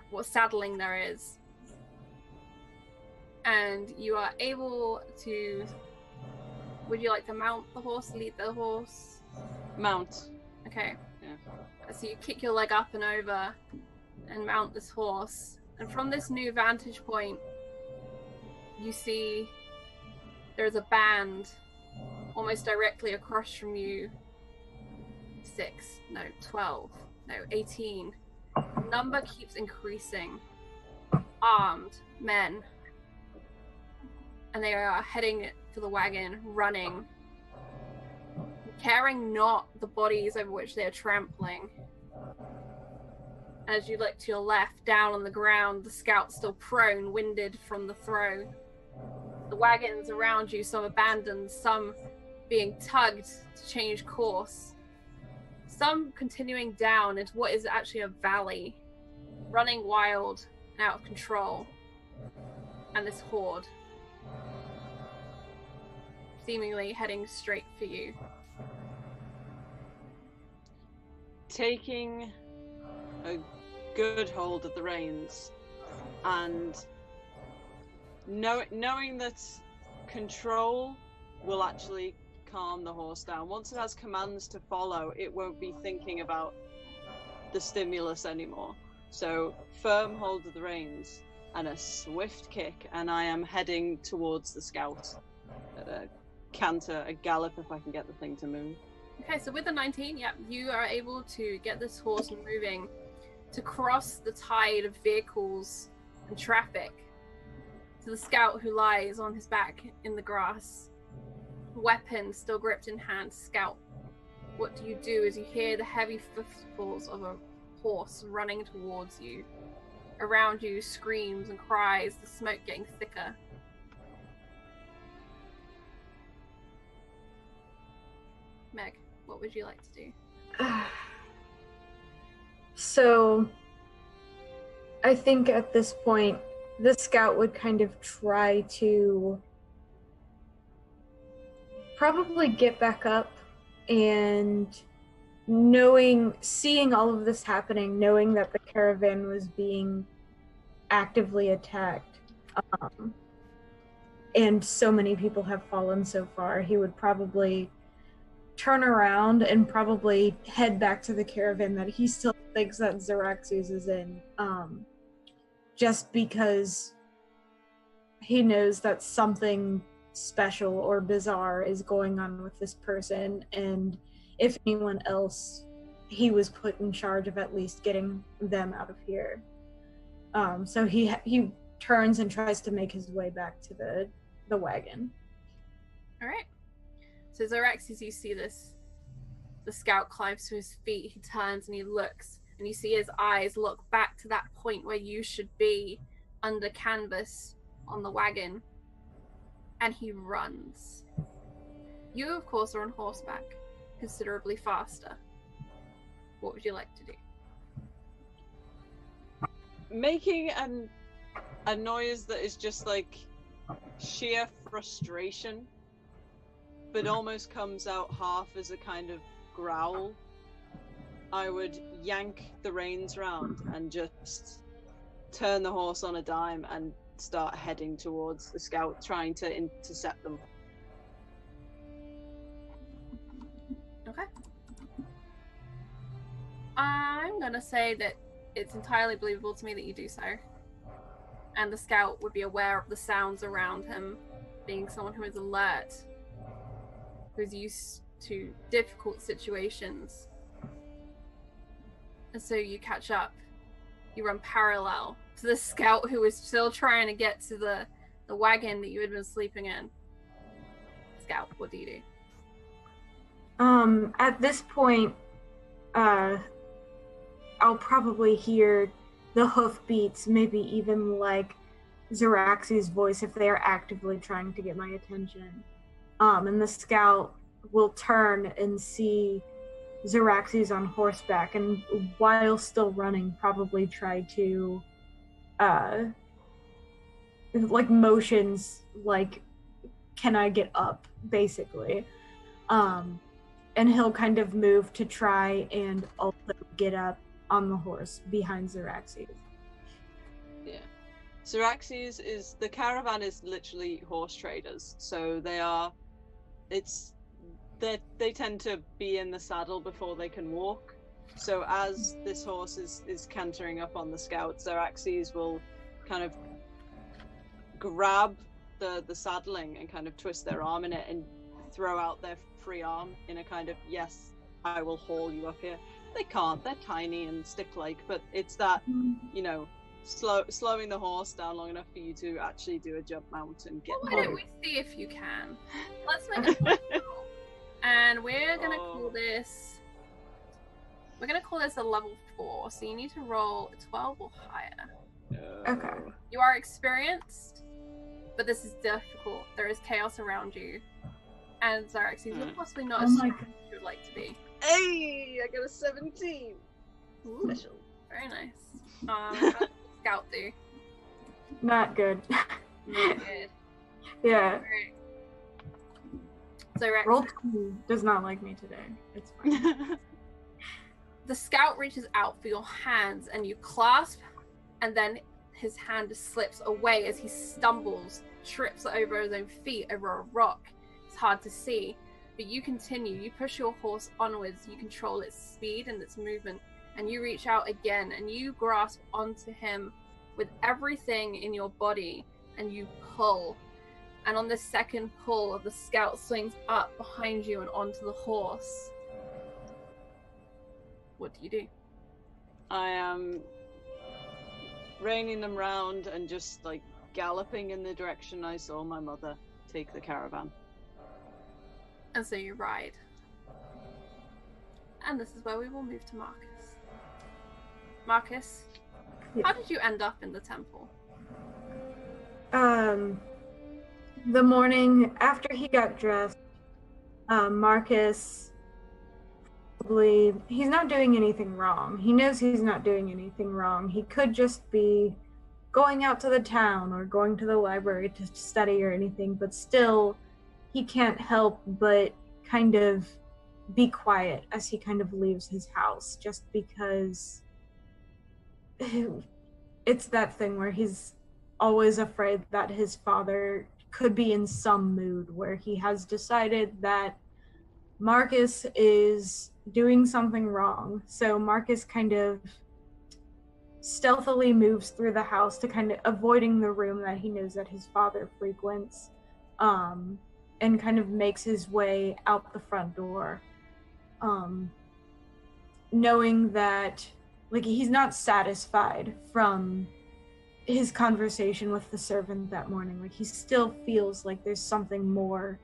what saddling there is. And you are able to... Would you like to mount the horse, lead the horse?
Mount.
Okay.
Yeah.
So you kick your leg up and over and mount this horse. And from this new vantage point, you see there's a band almost directly across from you. 12, 18. The number keeps increasing. Armed men and they are heading for the wagon, running, caring not the bodies over which they are trampling. As you look to your left, down on the ground, the scout still prone, winded from the throw. The wagons around you, some abandoned, some being tugged to change course. Some continuing down into what is actually a valley, running wild and out of control. And this horde, seemingly heading straight for you.
Taking a good hold of the reins and knowing that control will actually calm the horse down. Once it has commands to follow, it won't be thinking about the stimulus anymore. So firm hold of the reins and a swift kick, and I am heading towards the scout at a canter, a gallop if I can get the thing to move.
Okay, so with the 19, yeah, you are able to get this horse moving to cross the tide of vehicles and traffic to the scout who lies on his back in the grass, weapon still gripped in hand. Scout, what do you do as you hear the heavy footfalls of a horse running towards you? Around you, screams and cries, the smoke getting thicker. Meg, what would you like to do?
So, I think at this point, the scout would kind of try to probably get back up, and seeing all of this happening, knowing that the caravan was being actively attacked, and so many people have fallen so far, he would probably turn around and probably head back to the caravan that he still thinks that Xeraxes is in, just because he knows that something special or bizarre is going on with this person, and if anyone else, he was put in charge of at least getting them out of here. So he turns and tries to make his way back to the wagon.
All right. So Xeraxes, you see this. The scout climbs to his feet. He turns and he looks, and you see his eyes look back to that point where you should be, under canvas on the wagon, and he runs. You, of course, are on horseback, considerably faster. What would you like to do?
Making a noise that is just like sheer frustration, but almost comes out half as a kind of growl. I would yank the reins round and just turn the horse on a dime and start heading towards the scout, trying to intercept them.
Okay. I'm gonna say that it's entirely believable to me that you do so. And the scout would be aware of the sounds around him, being someone who is alert, who's used to difficult situations. And so you catch up. You run parallel to the scout who is still trying to get to the wagon that you had been sleeping in. Scout, what do you do?
At this point, I'll probably hear the hoofbeats, maybe even like Xeraxes' voice if they are actively trying to get my attention. And the scout will turn and see Xeraxes on horseback, and while still running, probably try to like motions like, can I get up, basically. And he'll kind of move to try and also get up on the horse behind Xeraxes.
Yeah. Xeraxes is, the caravan is literally horse traders, so they tend to be in the saddle before they can walk. So as this horse is cantering up on the scout, Xeraxes will kind of grab the saddling and kind of twist their arm in it and throw out their free arm in a kind of, yes, I will haul you up here. They can't, they're tiny and stick-like, but it's that, slowing the horse down long enough for you to actually do a jump mount and get.
Well, why don't we see if you can? Let's make a roll. And we're gonna call this. We're gonna call this a level 4. So you need to roll a 12 or higher.
Okay.
You are experienced, but this is difficult. There is chaos around you, and Xyraxes, you're possibly not as strong as you would like to be.
Hey, I got a 17.
Ooh,
Special.
very nice. How did the scout do?
Not good.
Not good.
Yeah.
Right. Xyraxes.
Roll 2 does not like me today. It's fine.
The scout reaches out for your hands, and you clasp, and then his hand slips away as he stumbles, trips over his own feet over a rock. It's hard to see, but you continue. You push your horse onwards. You control its speed and its movement, and you reach out again, and you grasp onto him with everything in your body, and you pull. And on the second pull, the scout swings up behind you and onto the horse. What do?
I am reining them round and just like galloping in the direction I saw my mother take the caravan.
And so you ride. And this is where we will move to Marcus. Marcus, how did you end up in the temple?
The morning after he got dressed, Marcus he's not doing anything wrong. He knows he's not doing anything wrong. He could just be going out to the town or going to the library to study or anything, but still he can't help but kind of be quiet as he kind of leaves his house, just because it's that thing where he's always afraid that his father could be in some mood where he has decided that Marcus is doing something wrong. So Marcus kind of stealthily moves through the house to kind of avoiding the room that he knows that his father frequents, and kind of makes his way out the front door, knowing that like he's not satisfied from his conversation with the servant that morning. Like he still feels like there's something more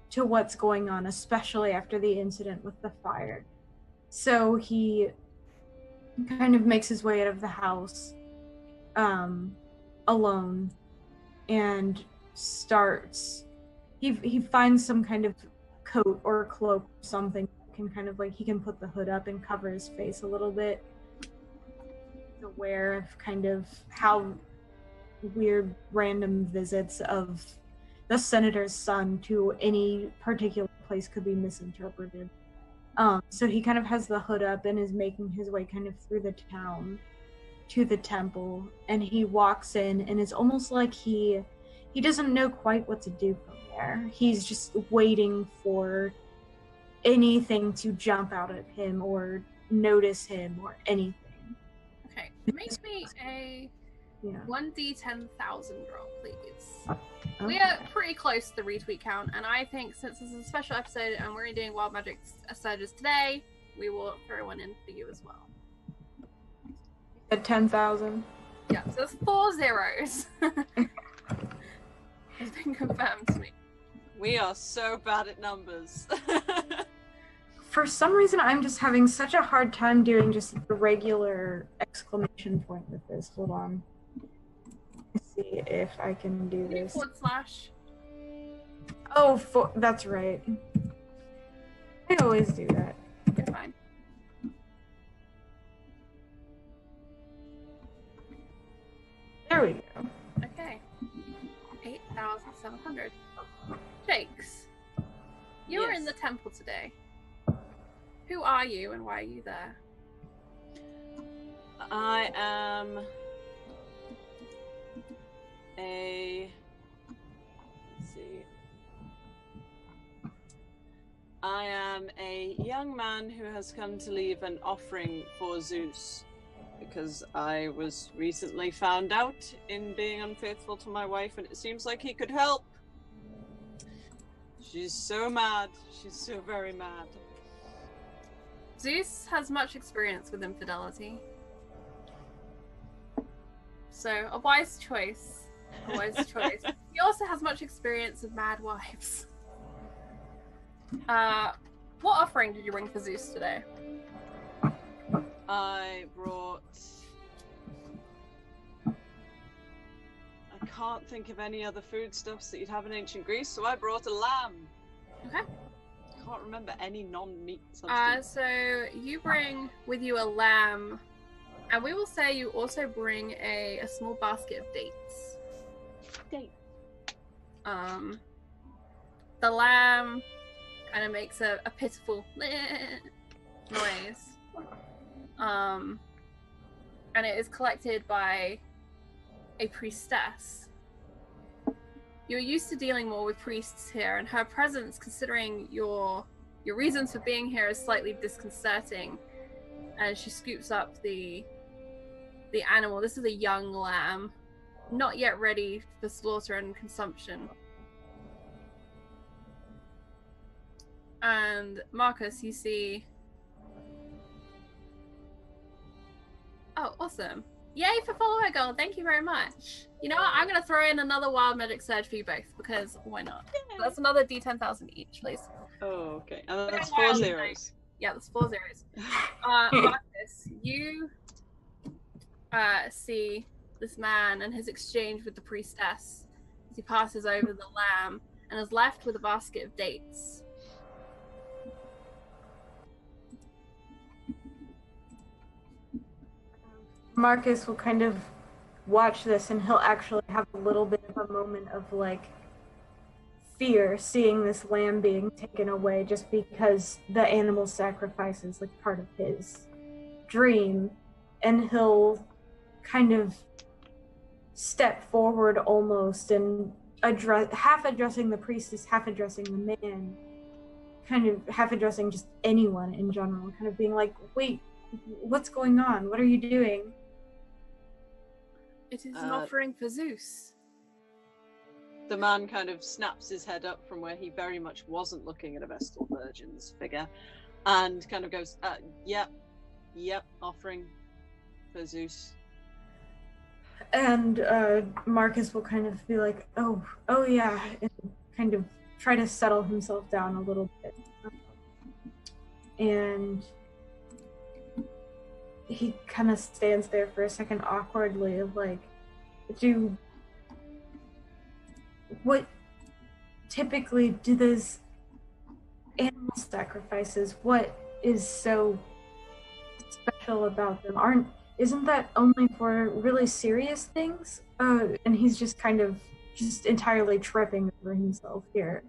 to what's going on, especially after the incident with the fire. So he kind of makes his way out of the house alone and starts he finds some kind of coat or cloak or something, can kind of like he can put the hood up and cover his face a little bit. He's aware of kind of how weird random visits of the senator's son to any particular place could be misinterpreted. So he kind of has the hood up and is making his way kind of through the town to the temple, and he walks in and it's almost like he doesn't know quite what to do from there. He's just waiting for anything to jump out at him or notice him or anything.
Okay, make me a 1d10,000 roll, please.
Okay.
We are pretty close to the retweet count, and I think since this is a special episode and we're doing Wild Magic surges today, we will throw one in for you as well.
At 10,000.
Yeah, so it's 4 zeros. It's been confirmed to me.
We are so bad at numbers.
For some reason, I'm just having such a hard time doing just the regular exclamation point with this. Hold on. Let's see if I can do this.
/
Oh, that's right. I always do that.
You're fine.
There we go.
Okay. 8,700. Jakes, you are in the temple today. Who are you and why are you there?
I am a... Let's see. I am a young man who has come to leave an offering for Zeus, because I was recently found out in being unfaithful to my wife, and it seems like he could help. She's so mad. She's so very mad.
Zeus has much experience with infidelity. So, a wise choice. A wise choice. He also has much experience with mad wives. What offering did you bring for Zeus today?
I brought... I can't think of any other foodstuffs that you'd have in ancient Greece, so I brought a lamb.
Okay.
I can't remember any non-meat substance.
So you bring with you a lamb, and we will say you also bring a small basket of dates.
Date.
The lamb kind of makes a pitiful noise. And it is collected by a priestess. You're used to dealing more with priests here, and her presence, considering your reasons for being here, is slightly disconcerting. And she scoops up the animal. This is a young lamb, not yet ready for slaughter and consumption. And Marcus, you see... Oh, awesome. Yay for follower goal. Thank you very much. You know what? I'm going to throw in another wild magic surge for you both, because why not? So that's another D10,000 each, please.
Oh, okay. And that's 4 zeros.
Yeah, that's 4 zeros. Marcus, you see this man and his exchange with the priestess as he passes over the lamb and is left with a basket of dates.
Marcus will kind of watch this, and he'll actually have a little bit of a moment of like fear seeing this lamb being taken away, just because the animal sacrifice is like part of his dream, and he'll kind of step forward almost and half addressing the priestess, half addressing the man, kind of half addressing just anyone in general, kind of being like, wait, what's going on? What are you doing?
It is an offering for Zeus.
The man kind of snaps his head up from where he very much wasn't looking at a Vestal Virgin's figure, and kind of goes, yep, offering for Zeus.
And Marcus will kind of be like, oh yeah, and kind of try to settle himself down a little bit. And he kind of stands there for a second awkwardly, like, what typically do those animal sacrifices, what is so special about them? Isn't that only for really serious things? And he's just kind of entirely tripping over himself here.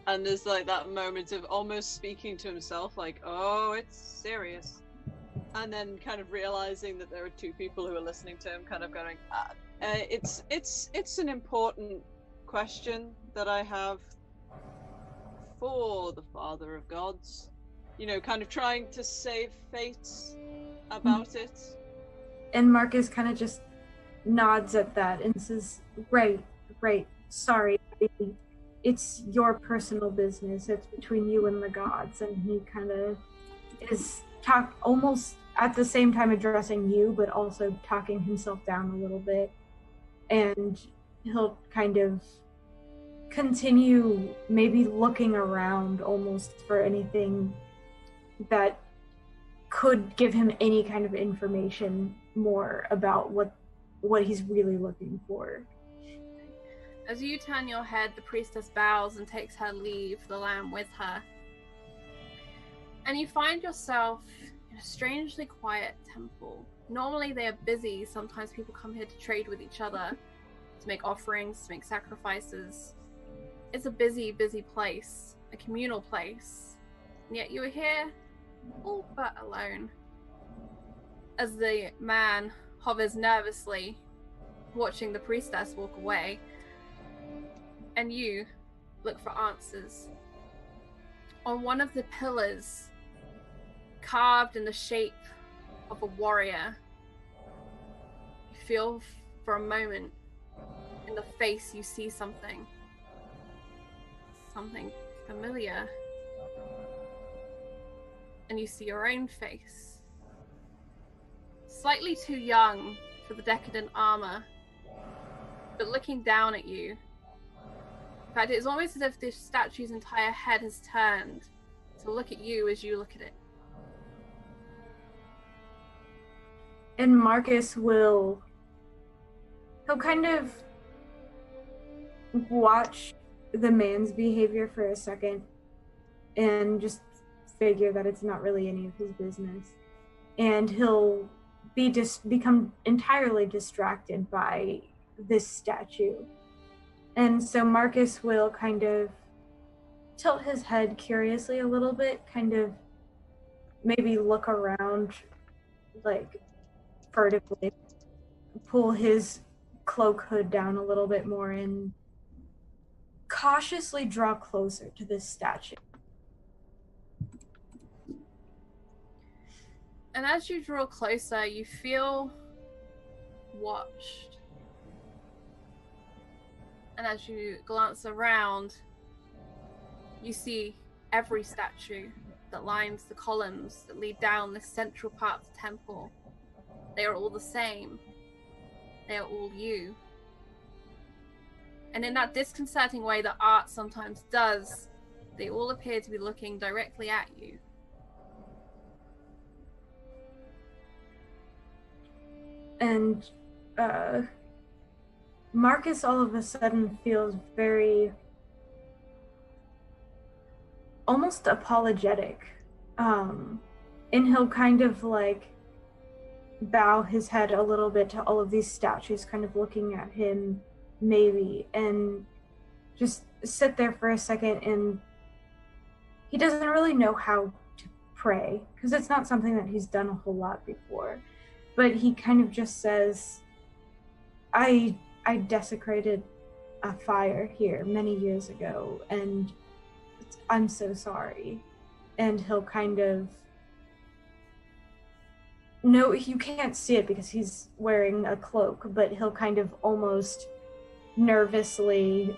And there's like that moment of almost speaking to himself, like, oh, it's serious. And then kind of realizing that there are 2 people who are listening to him, kind of going, it's an important question that I have for the Father of Gods. You know, kind of trying to save face about it.
And Marcus kind of just nods at that and says, right, sorry, it's your personal business. It's between you and the gods. And he kind of is almost at the same time addressing you, but also talking himself down a little bit. And he'll kind of continue maybe looking around almost for anything that could give him any kind of information more about what he's really looking for.
As you turn your head, the priestess bows and takes her leave, the lamb with her. And you find yourself in a strangely quiet temple. Normally they are busy. Sometimes people come here to trade with each other, to make offerings, to make sacrifices. It's a busy, busy place, a communal place. And yet you are here all but alone. As the man hovers nervously, watching the priestess walk away, and you look for answers. On one of the pillars, carved in the shape of a warrior, you feel for a moment in the face you see something familiar. And you see your own face. Slightly too young for the decadent armor, but looking down at you. In fact, it's almost as if this statue's entire head has turned to look at you as you look at it.
And Marcus he'll kind of watch the man's behavior for a second and just figure that it's not really any of his business. And he'll become entirely distracted by this statue. And so Marcus will kind of tilt his head curiously a little bit, kind of maybe look around like furtively, pull his cloak hood down a little bit more and cautiously draw closer to this statue.
And as you draw closer, you feel watched. And as you glance around, you see every statue that lines the columns that lead down this central part of the temple. They are all the same. They are all you. And in that disconcerting way that art sometimes does, they all appear to be looking directly at you.
And Marcus all of a sudden feels very almost apologetic. And he'll kind of like bow his head a little bit to all of these statues kind of looking at him maybe, and just sit there for a second. And he doesn't really know how to pray because it's not something that he's done a whole lot before. But he kind of just says, I desecrated a fire here many years ago, and I'm so sorry. And he'll kind of, no, you can't see it because he's wearing a cloak, but he'll kind of almost nervously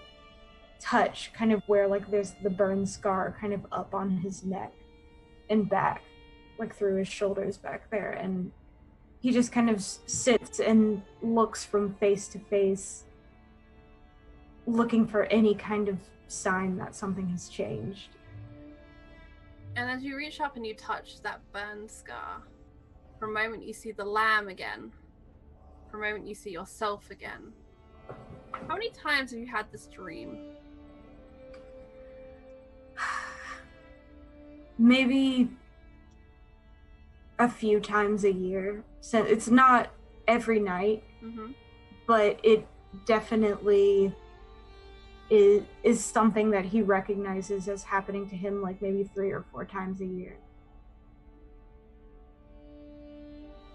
touch kind of where like there's the burn scar kind of up on his neck and back, like through his shoulders back there. And he just kind of sits and looks from face to face, looking for any kind of sign that something has changed.
And as you reach up and you touch that burn scar, for a moment you see the lamb again. For a moment you see yourself again. How many times have you had this dream?
Maybe a few times a year. So it's not every night, but it definitely is something that he recognizes as happening to him like maybe 3 or 4 times a year.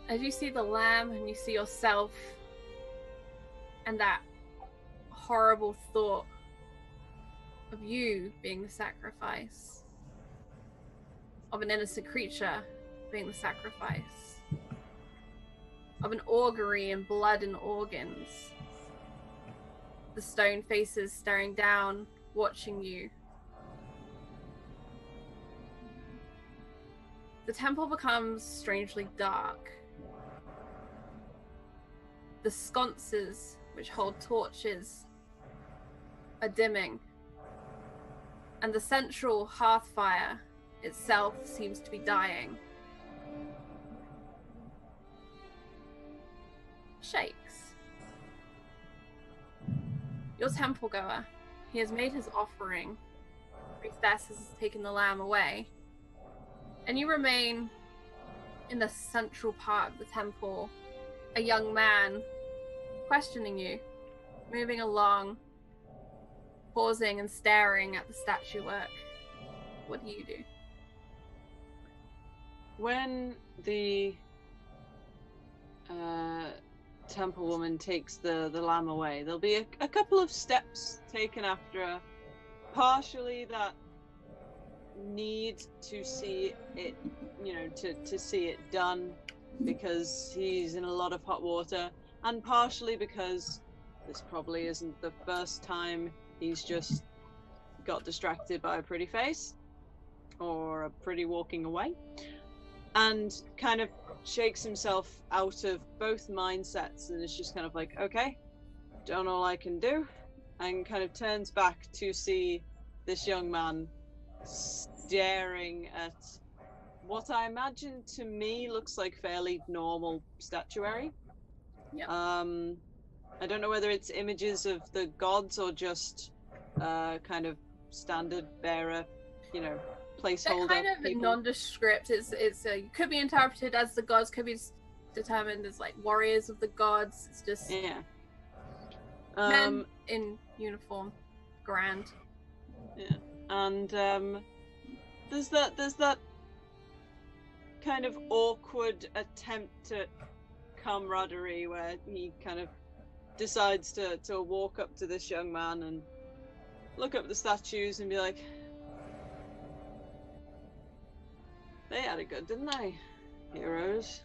As you see the lamb and you see yourself and that horrible thought of you being the sacrifice, of an innocent creature being the sacrifice, of an augury and blood and organs, the stone faces staring down, watching you. The temple becomes strangely dark. The sconces, which hold torches, are dimming, and the central hearth fire itself seems to be dying. Shakes. Your temple goer, he has made his offering. Priestess has taken the lamb away, and you remain in the central part of the temple, a young man questioning you, moving along, pausing and staring at the statuework. What do you do?
When the temple woman takes the lamb away, there'll be a couple of steps taken after her. Partially that need to see it, to see it done because he's in a lot of hot water, and partially because this probably isn't the first time he's just got distracted by a pretty face or a pretty walking away, and kind of shakes himself out of both mindsets and is just kind of like, okay, done all I can do, and kind of turns back to see this young man staring at what I imagine to me looks like fairly normal statuary.
Yep.
I don't know whether it's images of the gods or just kind of standard bearer, placeholder.
They're kind of
people.
nondescript. It could be interpreted as the gods, could be determined as like warriors of the gods. It's just men in uniform, grand.
Yeah, and there's that kind of awkward attempt at camaraderie where he kind of decides to walk up to this young man and look up the statues and be like, they had it good, didn't they? Heroes.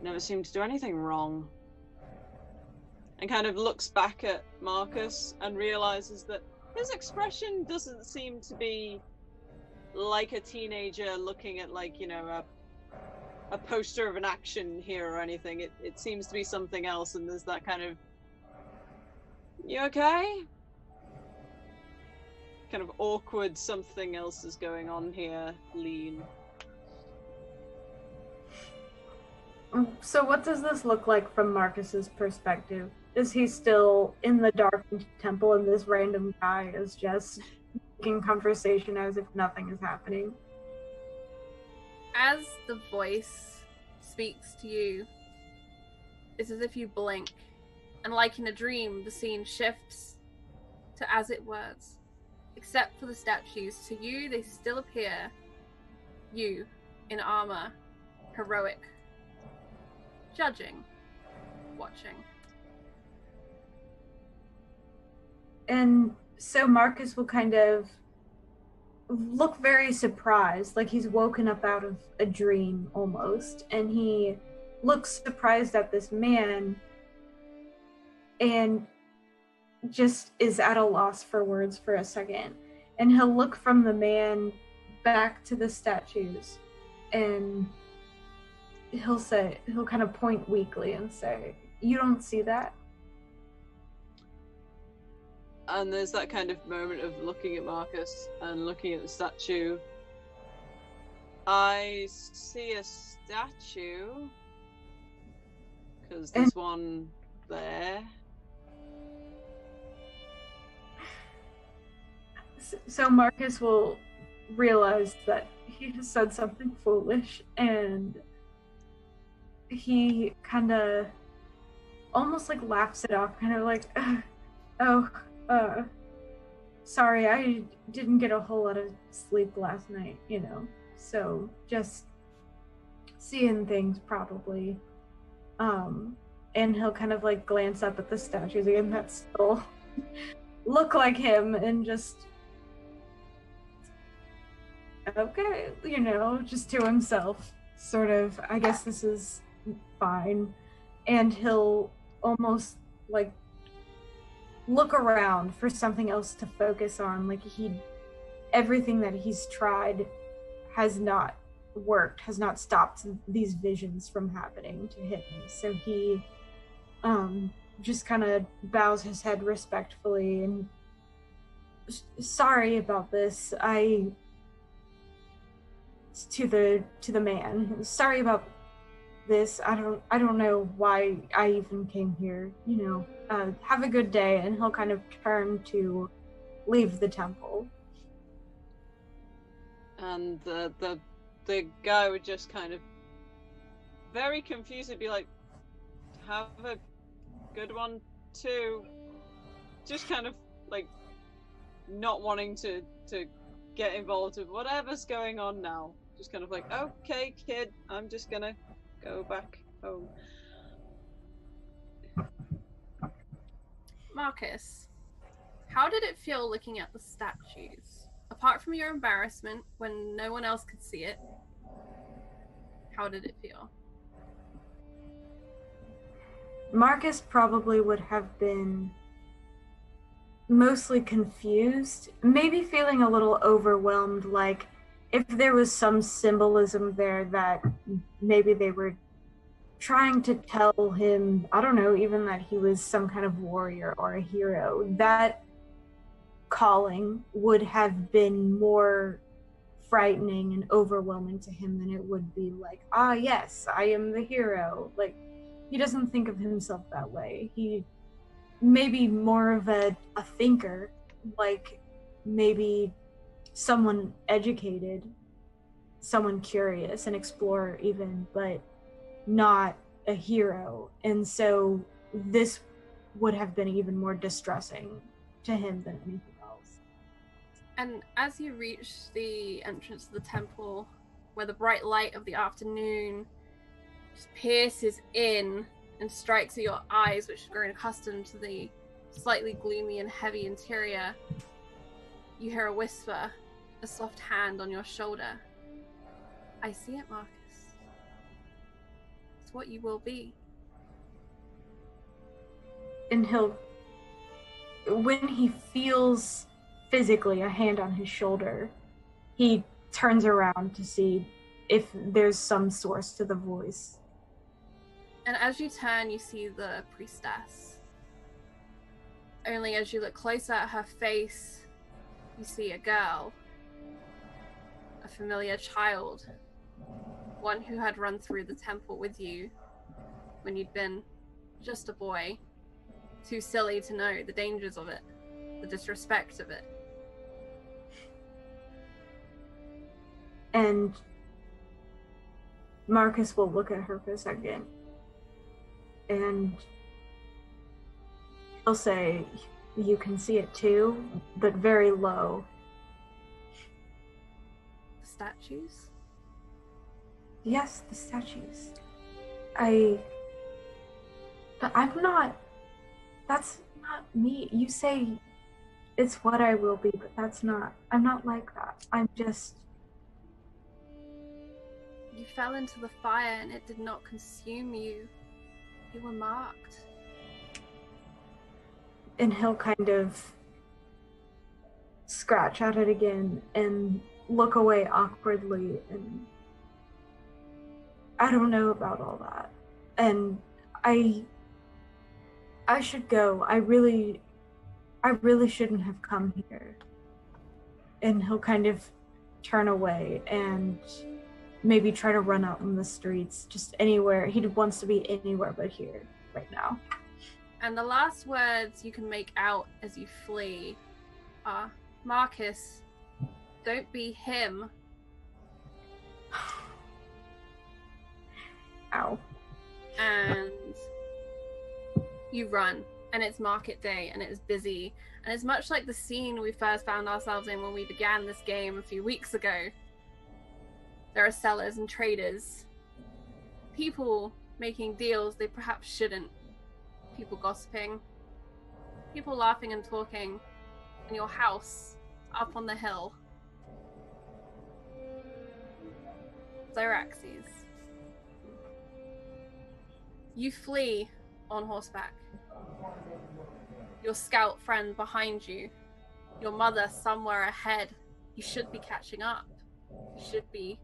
Never seemed to do anything wrong. And kind of looks back at Marcus and realizes that his expression doesn't seem to be like a teenager looking at a poster of an action hero or anything. It seems to be something else, and there's that kind of, you okay? Kind of awkward, something else is going on here, lean.
So what does this look like from Marcus's perspective? Is he still in the darkened temple and this random guy is just making conversation as if nothing is happening?
As the voice speaks to you, it's as if you blink, and like in a dream, the scene shifts to as it was. Except for the statues, to you they still appear, you, in armor, heroic, judging, watching.
And so Marcus will kind of look very surprised, like he's woken up out of a dream almost, and he looks surprised at this man and just is at a loss for words for a second. And he'll look from the man back to the statues, and he'll kind of point weakly and say, "You don't see that?"
And there's that kind of moment of looking at Marcus and looking at the statue. I see a statue, because there's one there.
So Marcus will realize that he has said something foolish, and he kind of almost like laughs it off, kind of like, sorry, I didn't get a whole lot of sleep last night, so just seeing things probably. And he'll kind of like glance up at the statues again that still look like him and just, okay, just to himself, sort of, I guess this is fine. And he'll almost like look around for something else to focus on, like everything that he's tried has not worked, has not stopped these visions from happening to him. So he just kind of bows his head respectfully and, sorry about this, to the man, sorry about this, I don't know why I even came here, have a good day. And he'll kind of turn to leave the temple. And
the guy would just kind of very confused be like, have a good one too. Just kind of like not wanting to get involved with whatever's going on now. Just kind of like, okay, kid, I'm just gonna go back home.
Marcus, how did it feel looking at the statues? Apart from your embarrassment when no one else could see it, how did it feel?
Marcus probably would have been mostly confused, maybe feeling a little overwhelmed, like if there was some symbolism there that maybe they were trying to tell him, I don't know, even that he was some kind of warrior or a hero, that calling would have been more frightening and overwhelming to him than it would be like, ah, yes, I am the hero. Like, he doesn't think of himself that way. He maybe more of a thinker, like maybe someone educated, someone curious, an explorer even, but not a hero. And so this would have been even more distressing to him than anything else.
And as you reach the entrance to the temple, where the bright light of the afternoon just pierces in and strikes at your eyes, which have grown accustomed to the slightly gloomy and heavy interior, you hear a whisper, a soft hand on your shoulder. I see it, Marcus. It's what you will be.
And when he feels physically a hand on his shoulder, he turns around to see if there's some source to the voice.
And as you turn, you see the priestess. Only as you look closer at her face, you see a girl, a familiar child, one who had run through the temple with you when you'd been just a boy, too silly to know the dangers of it, the disrespect of it.
And Marcus will look at her for a second, and he'll say, you can see it too, but very low.
The statues?
Yes, the statues. But that's not me. You say it's what I will be, but I'm not like that. I'm just...
You fell into the fire and it did not consume you. You were marked.
And he'll kind of scratch at it again and look away awkwardly, and I don't know about all that. And I should go. I really shouldn't have come here. And he'll kind of turn away and maybe try to run out in the streets, just anywhere. He wants to be anywhere but here right now.
And the last words you can make out as you flee are, Marcus, don't be him.
Ow.
And you run, and it's market day, and it is busy, and it's much like the scene we first found ourselves in when we began this game a few weeks ago. There are sellers and traders, people making deals they perhaps shouldn't, people gossiping, people laughing and talking, and your house up on the hill. Zyraxes. You flee on horseback. Your scout friend behind you. Your mother somewhere ahead. You should be catching up. You should be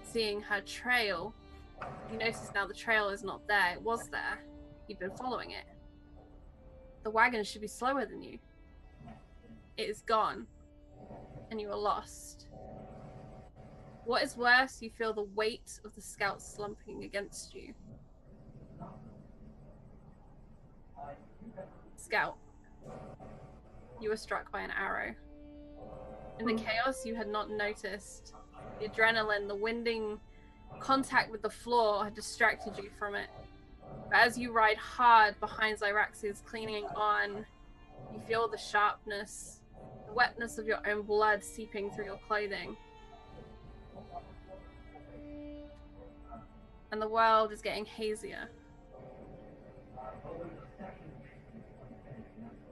seeing her trail. You notice now the trail is not there. It was there. You've been following it. The wagon should be slower than you. It is gone. And you are lost. What is worse, you feel the weight of the scout slumping against you. Scout, you were struck by an arrow. In the chaos, you had not noticed. The adrenaline, the winding contact with the floor had distracted you from it. But as you ride hard behind Zyraxes clinging on, you feel the sharpness, the wetness of your own blood seeping through your clothing. And the world is getting hazier.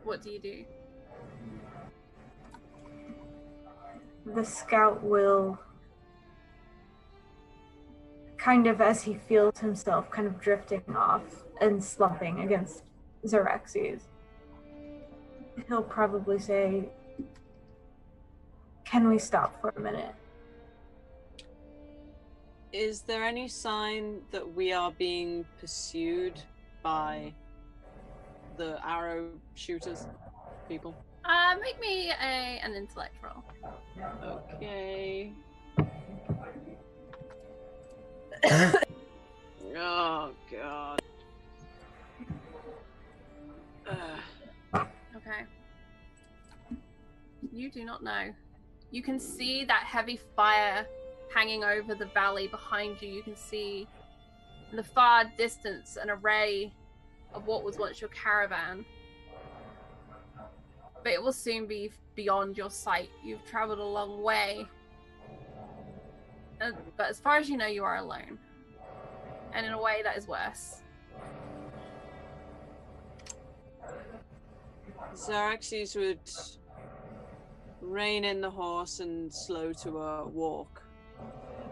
What do you do?
The scout will, kind of as he feels himself kind of drifting off and slumping against Zyraxes, he'll probably say, can we stop for a minute?
Is there any sign that we are being pursued by the arrow shooters people?
Make me an intellect roll.
Okay. Oh god.
Okay. You do not know. You can see that heavy fire hanging over the valley behind you. You can see in the far distance an array of what was once your caravan. But it will soon be beyond your sight. You've traveled a long way. But as far as you know, you are alone. And in a way, that is worse.
Xaraxes would rein in the horse and slow to a walk,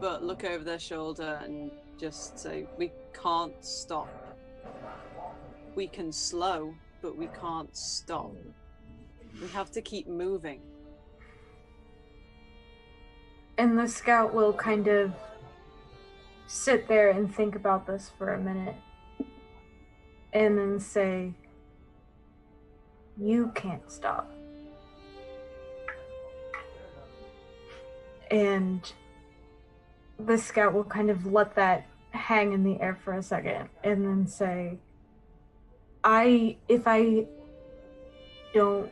but look over their shoulder and just say, we can't stop. We can slow, but we can't stop. We have to keep moving.
And the scout will kind of sit there and think about this for a minute. And then say, you can't stop. And the scout will kind of let that hang in the air for a second and then say, if I don't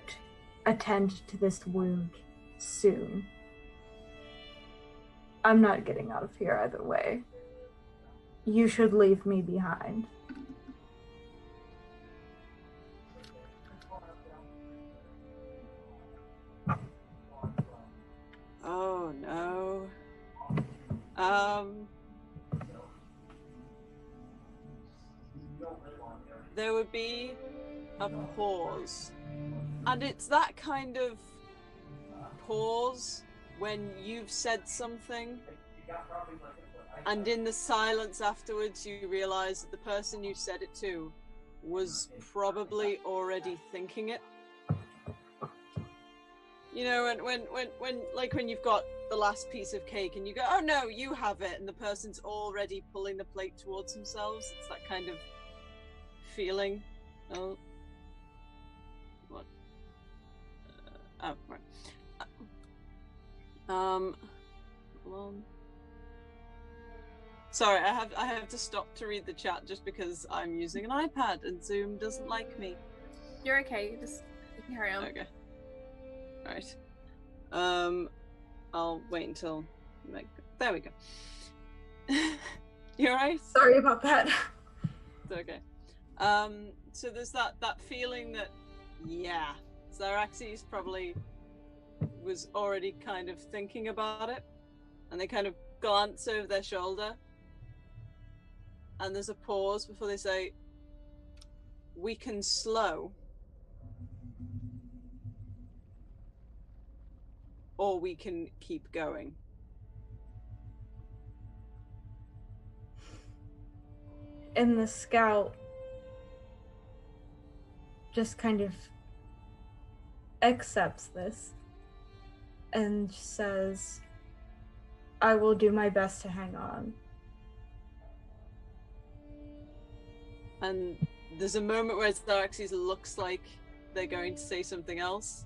attend to this wound soon, I'm not getting out of here either way. You should leave me behind.
Oh no. There would be a pause. And it's that kind of pause when you've said something and in the silence afterwards you realize that the person you said it to was probably already thinking it. You know, when you've got the last piece of cake and you go, oh no, you have it, and the person's already pulling the plate towards themselves. It's that kind of feeling. Oh. What? Oh, right. Hold on. Sorry, I have to stop to read the chat just because I'm using an iPad and Zoom doesn't like me.
You're okay. You can carry on.
Okay. Right. I'll wait until there we go. You alright?
Sorry about that.
It's okay. So there's that feeling that, yeah, Xaraxes probably was already kind of thinking about it, and they kind of glance over their shoulder, and there's a pause before they say, we can slow, or we can keep going.
And the scout just kind of accepts this and says, I will do my best to hang on.
And there's a moment where Xaraxes looks like they're going to say something else,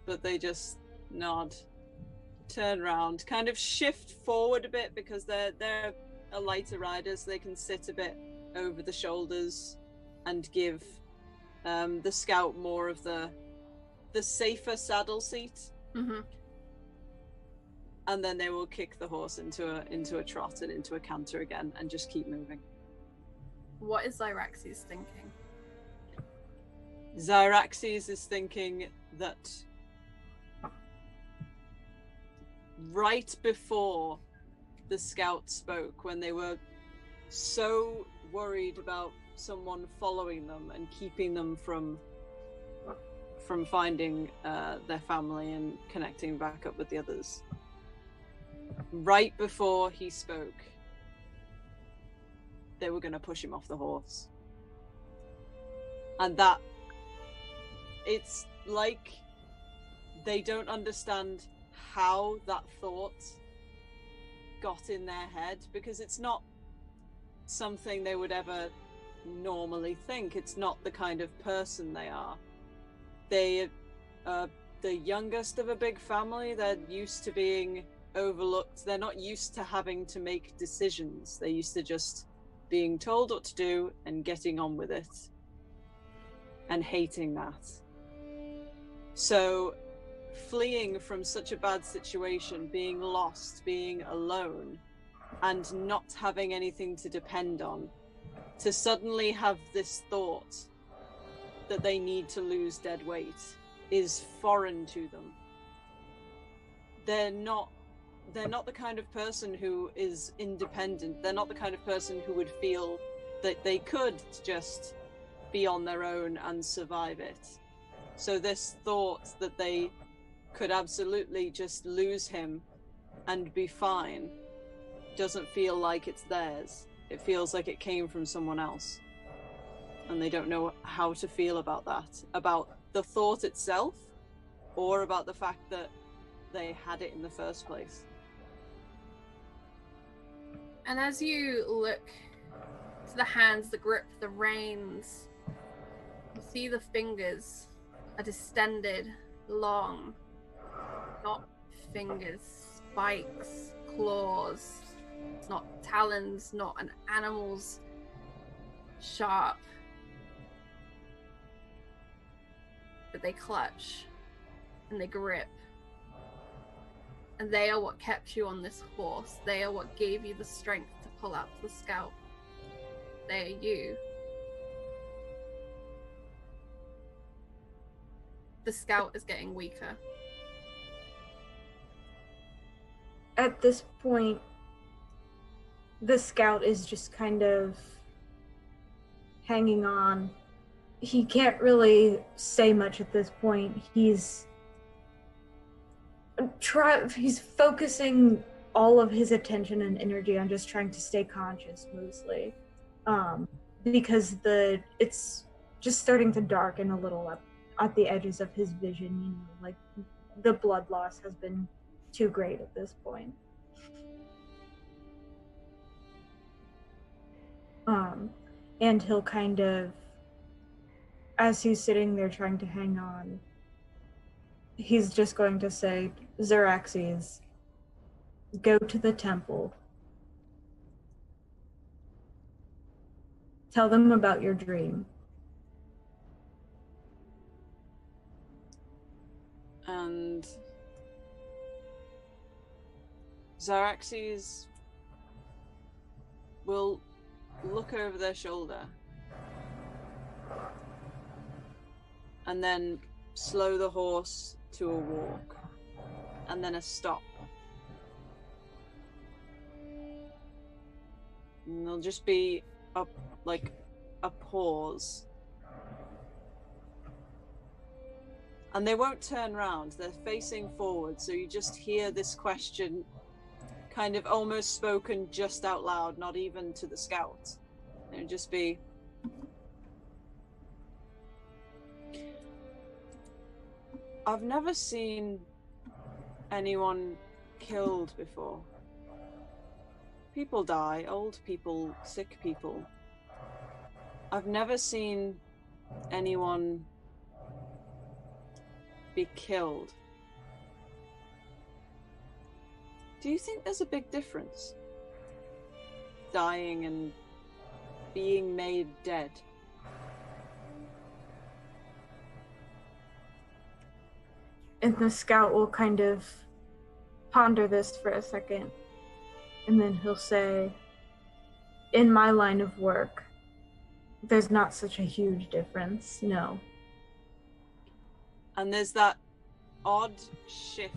but they just nod, turn around, kind of shift forward a bit because they're a lighter rider, so they can sit a bit over the shoulders and give the scout more of the safer saddle seat.
Mm-hmm.
And then they will kick the horse into a trot and into a canter again and just keep moving.
What is Xaraxes thinking?
Xaraxes is thinking that right before the scout spoke, when they were so worried about someone following them and keeping them from finding their family and connecting back up with the others, right before he spoke, they were going to push him off the horse. And that, it's like they don't understand how that thought got in their head, because it's not something they would ever normally think. It's not the kind of person they are. They are the youngest of a big family. They're used to being overlooked. They're not used to having to make decisions. They're used to just being told what to do and getting on with it, and hating that. So fleeing from such a bad situation, being lost, being alone, and not having anything to depend on, to suddenly have this thought that they need to lose dead weight is foreign to them. They're not the kind of person who is independent. They're not the kind of person who would feel that they could just be on their own and survive it. So this thought that they could absolutely just lose him and be fine doesn't feel like it's theirs. It feels like it came from someone else. And they don't know how to feel about that, about the thought itself, or about the fact that they had it in the first place.
And as you look to the hands, the grip, the reins, you see the fingers are distended, long, not fingers, spikes, claws. It's not talons, not an animal's, sharp. But they clutch and they grip. And they are what kept you on this horse. They are what gave you the strength to pull out the Scout. They are you. The Scout is getting weaker.
At this point, the Scout is just kind of hanging on. He can't really say much at this point. He's focusing all of his attention and energy on just trying to stay conscious, mostly, because it's just starting to darken a little up at the edges of his vision. You know, like the blood loss has been too great at this point. And he'll kind of, as he's sitting there trying to hang on, he's just going to say, Xeraxes, go to the temple. Tell them about your dream.
And Xeraxes will look over their shoulder and then slow the horse to a walk and then a stop. And there'll just be a pause. And they won't turn around, they're facing forward, so you just hear this question kind of almost spoken just out loud, not even to the Scout. It would just be, I've never seen anyone killed before. People die, old people, sick people. I've never seen anyone be killed. Do you think there's a big difference? Dying and being made dead?
And the Scout will kind of ponder this for a second, and then he'll say, in my line of work, there's not such a huge difference, no.
And there's that odd shift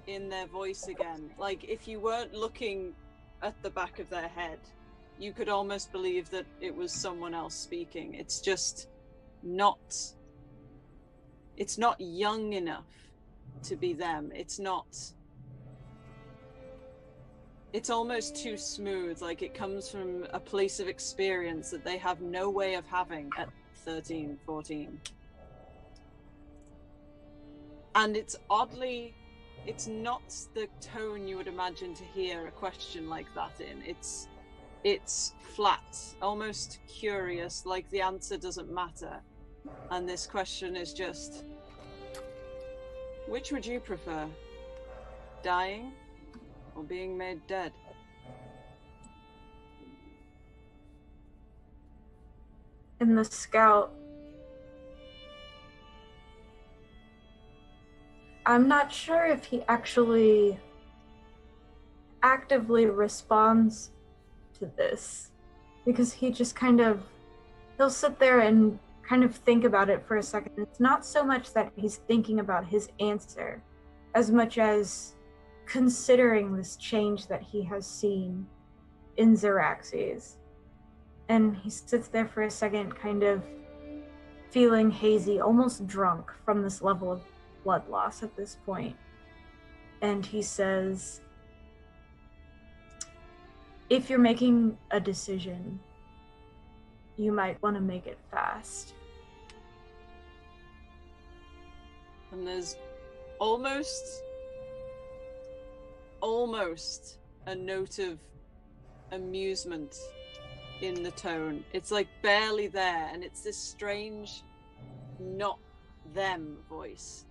in their voice again. Like, if you weren't looking at the back of their head, you could almost believe that it was someone else speaking. It's just not... It's not young enough to be them. It's not... It's almost too smooth. Like, it comes from a place of experience that they have no way of having at 13, 14. And it's it's not the tone you would imagine to hear a question like that in. It's flat, almost curious, like the answer doesn't matter. And this question is just, which would you prefer? Dying or being made dead?
And the scout, I'm not sure if he actually actively responds to this, because he just he'll sit there and kind of think about it for a second. It's not so much that he's thinking about his answer as much as considering this change that he has seen in Xeraxes. And he sits there for a second, kind of feeling hazy, almost drunk from this level of blood loss at this point. And he says, if you're making a decision, you might want to make it fast.
And there's almost a note of amusement in the tone. It's like barely there, and it's this strange not them voice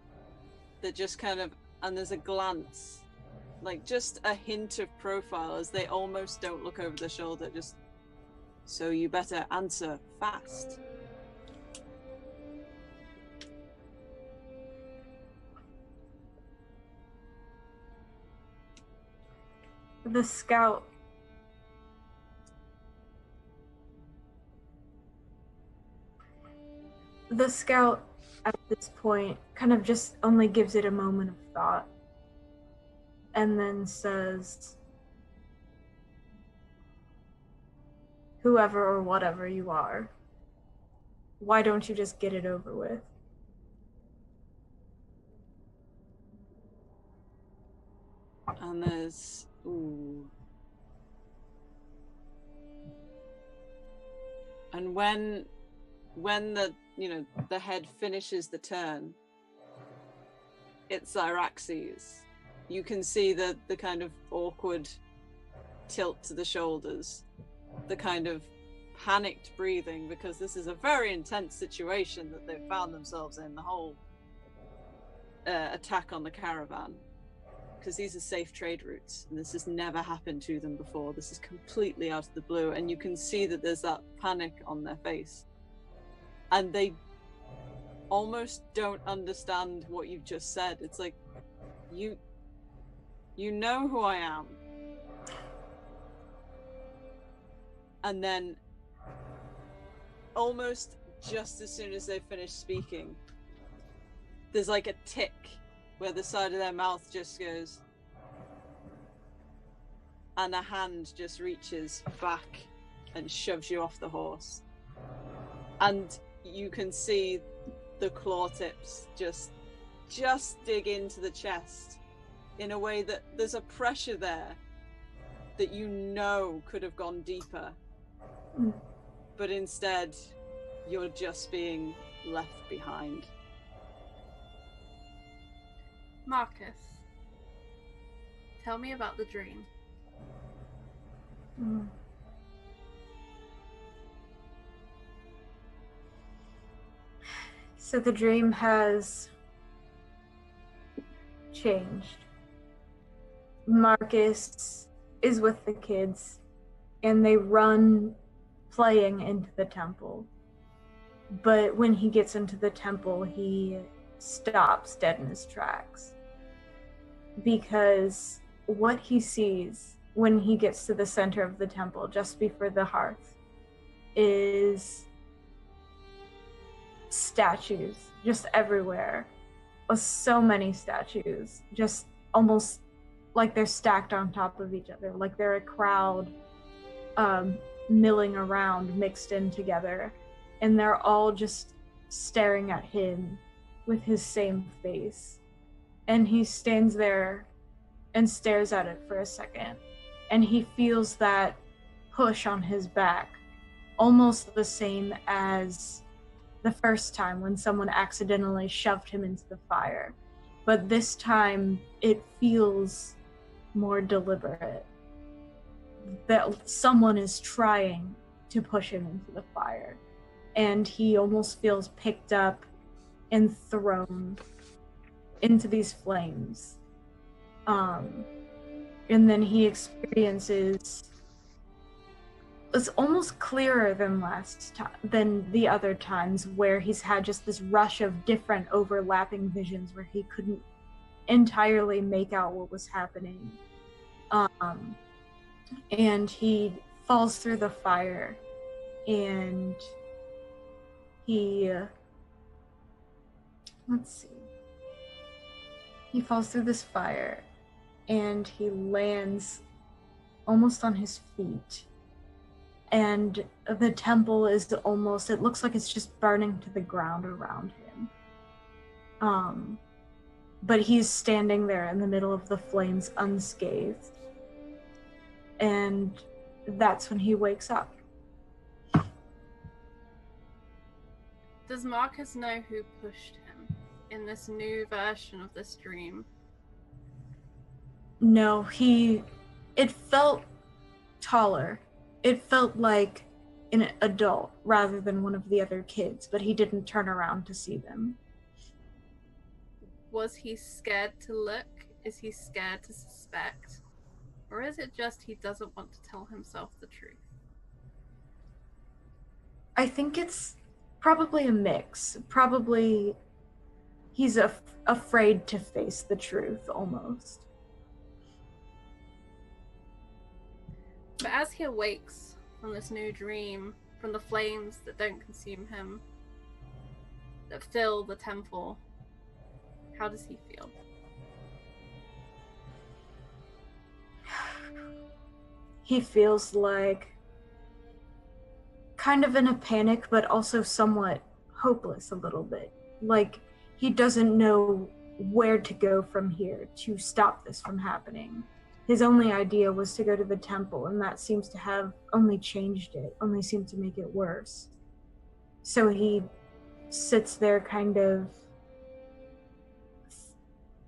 that just kind of, and there's a glance, like just a hint of profile as they almost don't look over their shoulder, just, so you better answer fast.
The scout at this point kind of just only gives it a moment of thought and then says, whoever or whatever you are, why don't you just get it over with?
And there's, ooh. And when the, the head finishes the turn, it's Xeraxes. You can see the kind of awkward tilt to the shoulders, the kind of panicked breathing, because this is a very intense situation that they've found themselves in, the whole attack on the caravan. Because these are safe trade routes, and this has never happened to them before. This is completely out of the blue, and you can see that there's that panic on their face. And they almost don't understand what you've just said. It's like, you know who I am. And then, almost just as soon as they finish speaking, there's like a tick where the side of their mouth just goes, and a hand just reaches back and shoves you off the horse. And you can see the claw tips just dig into the chest in a way that there's a pressure there that could have gone deeper. But instead, you're just being left behind.
Marcus, tell me about the dream.
So the dream has changed. Marcus is with the kids, and they run playing into the temple. But when he gets into the temple, he stops dead in his tracks. Because what he sees when he gets to the center of the temple, just before the hearth, is statues just everywhere. So many statues, just almost like they're stacked on top of each other, like they're a crowd milling around, mixed in together, and they're all just staring at him with his same face. And he stands there and stares at it for a second, and he feels that push on his back, almost the same as the first time when someone accidentally shoved him into the fire. but this time it feels more deliberate. That someone is trying to push him into the fire, and he almost feels picked up and thrown into these flames. And then he experiences, it's almost clearer than the other times where he's had just this rush of different overlapping visions where he couldn't entirely make out what was happening. And he falls through the fire, and he falls through this fire, and he lands almost on his feet, and the temple is almost, it looks like it's just burning to the ground around him. But he's standing there in the middle of the flames unscathed, and that's when he wakes up.
Does Marcus know who pushed him in this new version of this dream?
No, it felt taller. It felt like an adult rather than one of the other kids, but he didn't turn around to see them.
Was he scared to look? Is he scared to suspect? Or is it just he doesn't want to tell himself the truth?
I think it's probably a mix. Probably he's afraid to face the truth, almost.
But as he awakes from this new dream, from the flames that don't consume him, that fill the temple, how does he feel?
He feels like kind of in a panic, but also somewhat hopeless a little bit. Like he doesn't know where to go from here to stop this from happening. His only idea was to go to the temple, and that seems to have only changed it, only seemed to make it worse. So he sits there kind of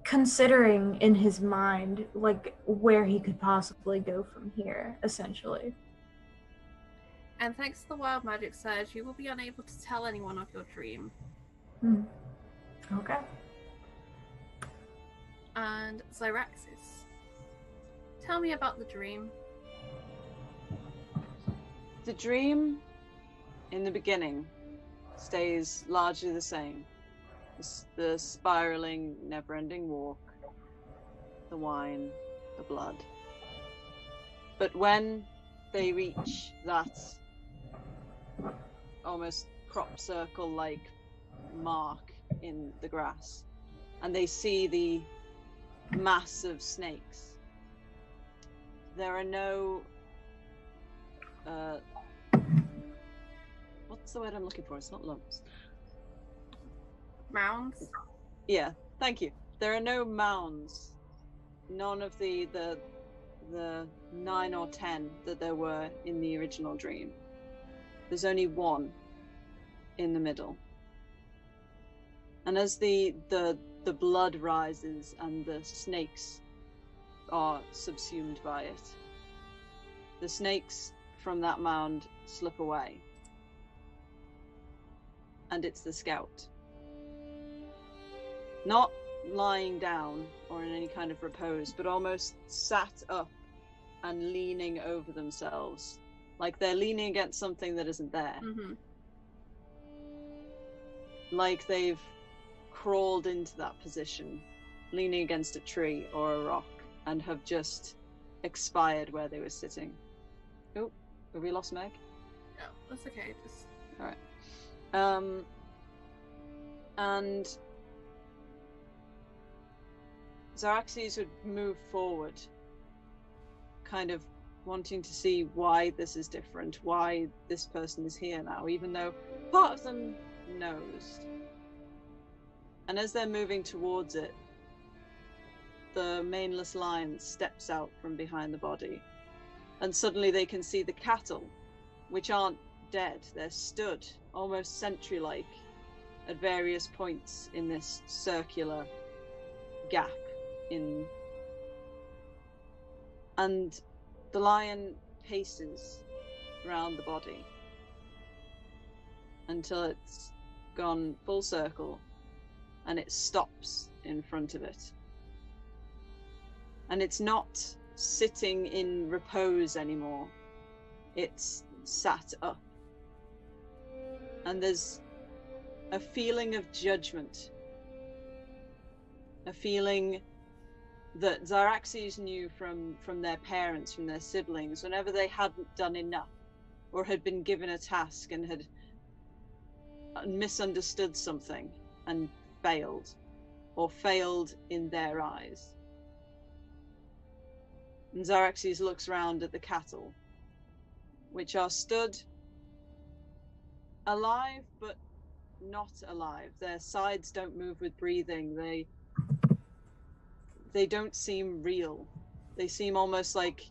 considering in his mind, like, where he could possibly go from here, essentially.
And thanks to the wild magic surge, you will be unable to tell anyone of your dream.
Okay.
And Xyraxis, tell me about the dream.
The dream, in the beginning, stays largely the same. The spiraling, never-ending walk, the wine, the blood. But when they reach that almost crop circle-like mark in the grass, and they see the mass of snakes, there are no what's the word I'm looking for? It's not lumps.
Mounds?
Yeah, thank you. There are no mounds. None of the 9 or 10 that there were in the original dream. There's only one in the middle. And as the blood rises and the snakes are subsumed by it, the snakes from that mound slip away. And it's the scout. Not lying down or in any kind of repose, but almost sat up and leaning over themselves, like they're leaning against something that isn't there.
Mm-hmm.
Like they've crawled into that position, leaning against a tree or a rock, and have just expired where they were sitting. Oh, have we lost Meg?
No, that's okay. Just...
All right. And Xyraxis would move forward, kind of wanting to see why this is different, why this person is here now, even though part of them knows. And as they're moving towards it, the maneless lion steps out from behind the body, and suddenly they can see the cattle, which aren't dead. They're stood, almost sentry-like, at various points in this circular gap in, and the lion paces around the body until it's gone full circle and it stops in front of it. And it's not sitting in repose anymore. It's sat up. And there's a feeling of judgment. A feeling that Zyraxes knew from their parents, from their siblings, whenever they hadn't done enough or had been given a task and had misunderstood something and failed, or failed in their eyes. And Zyraxes looks round at the cattle, which are stood alive but not alive. Their sides don't move with breathing. They don't seem real. They seem almost like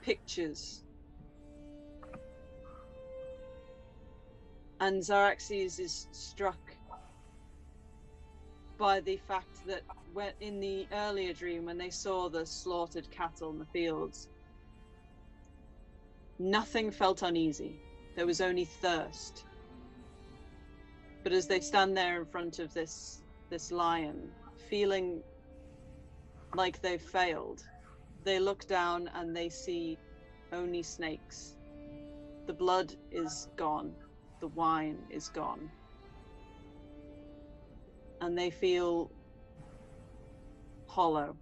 pictures. And Zyraxes is struck by the fact that when in the earlier dream, when they saw the slaughtered cattle in the fields, nothing felt uneasy. There was only thirst. But as they stand there in front of this lion, feeling like they've failed, they look down and they see only snakes. The blood is gone. The wine is gone. And they feel hollow.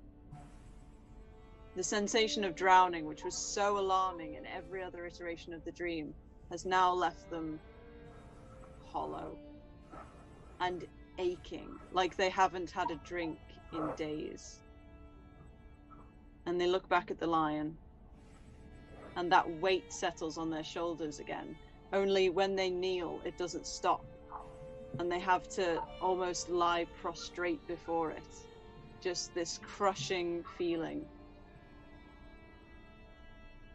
The sensation of drowning, which was so alarming in every other iteration of the dream, has now left them hollow and aching, like they haven't had a drink in days. And they look back at the lion, and that weight settles on their shoulders again. Only when they kneel, it doesn't stop. And they have to almost lie prostrate before it. Just this crushing feeling.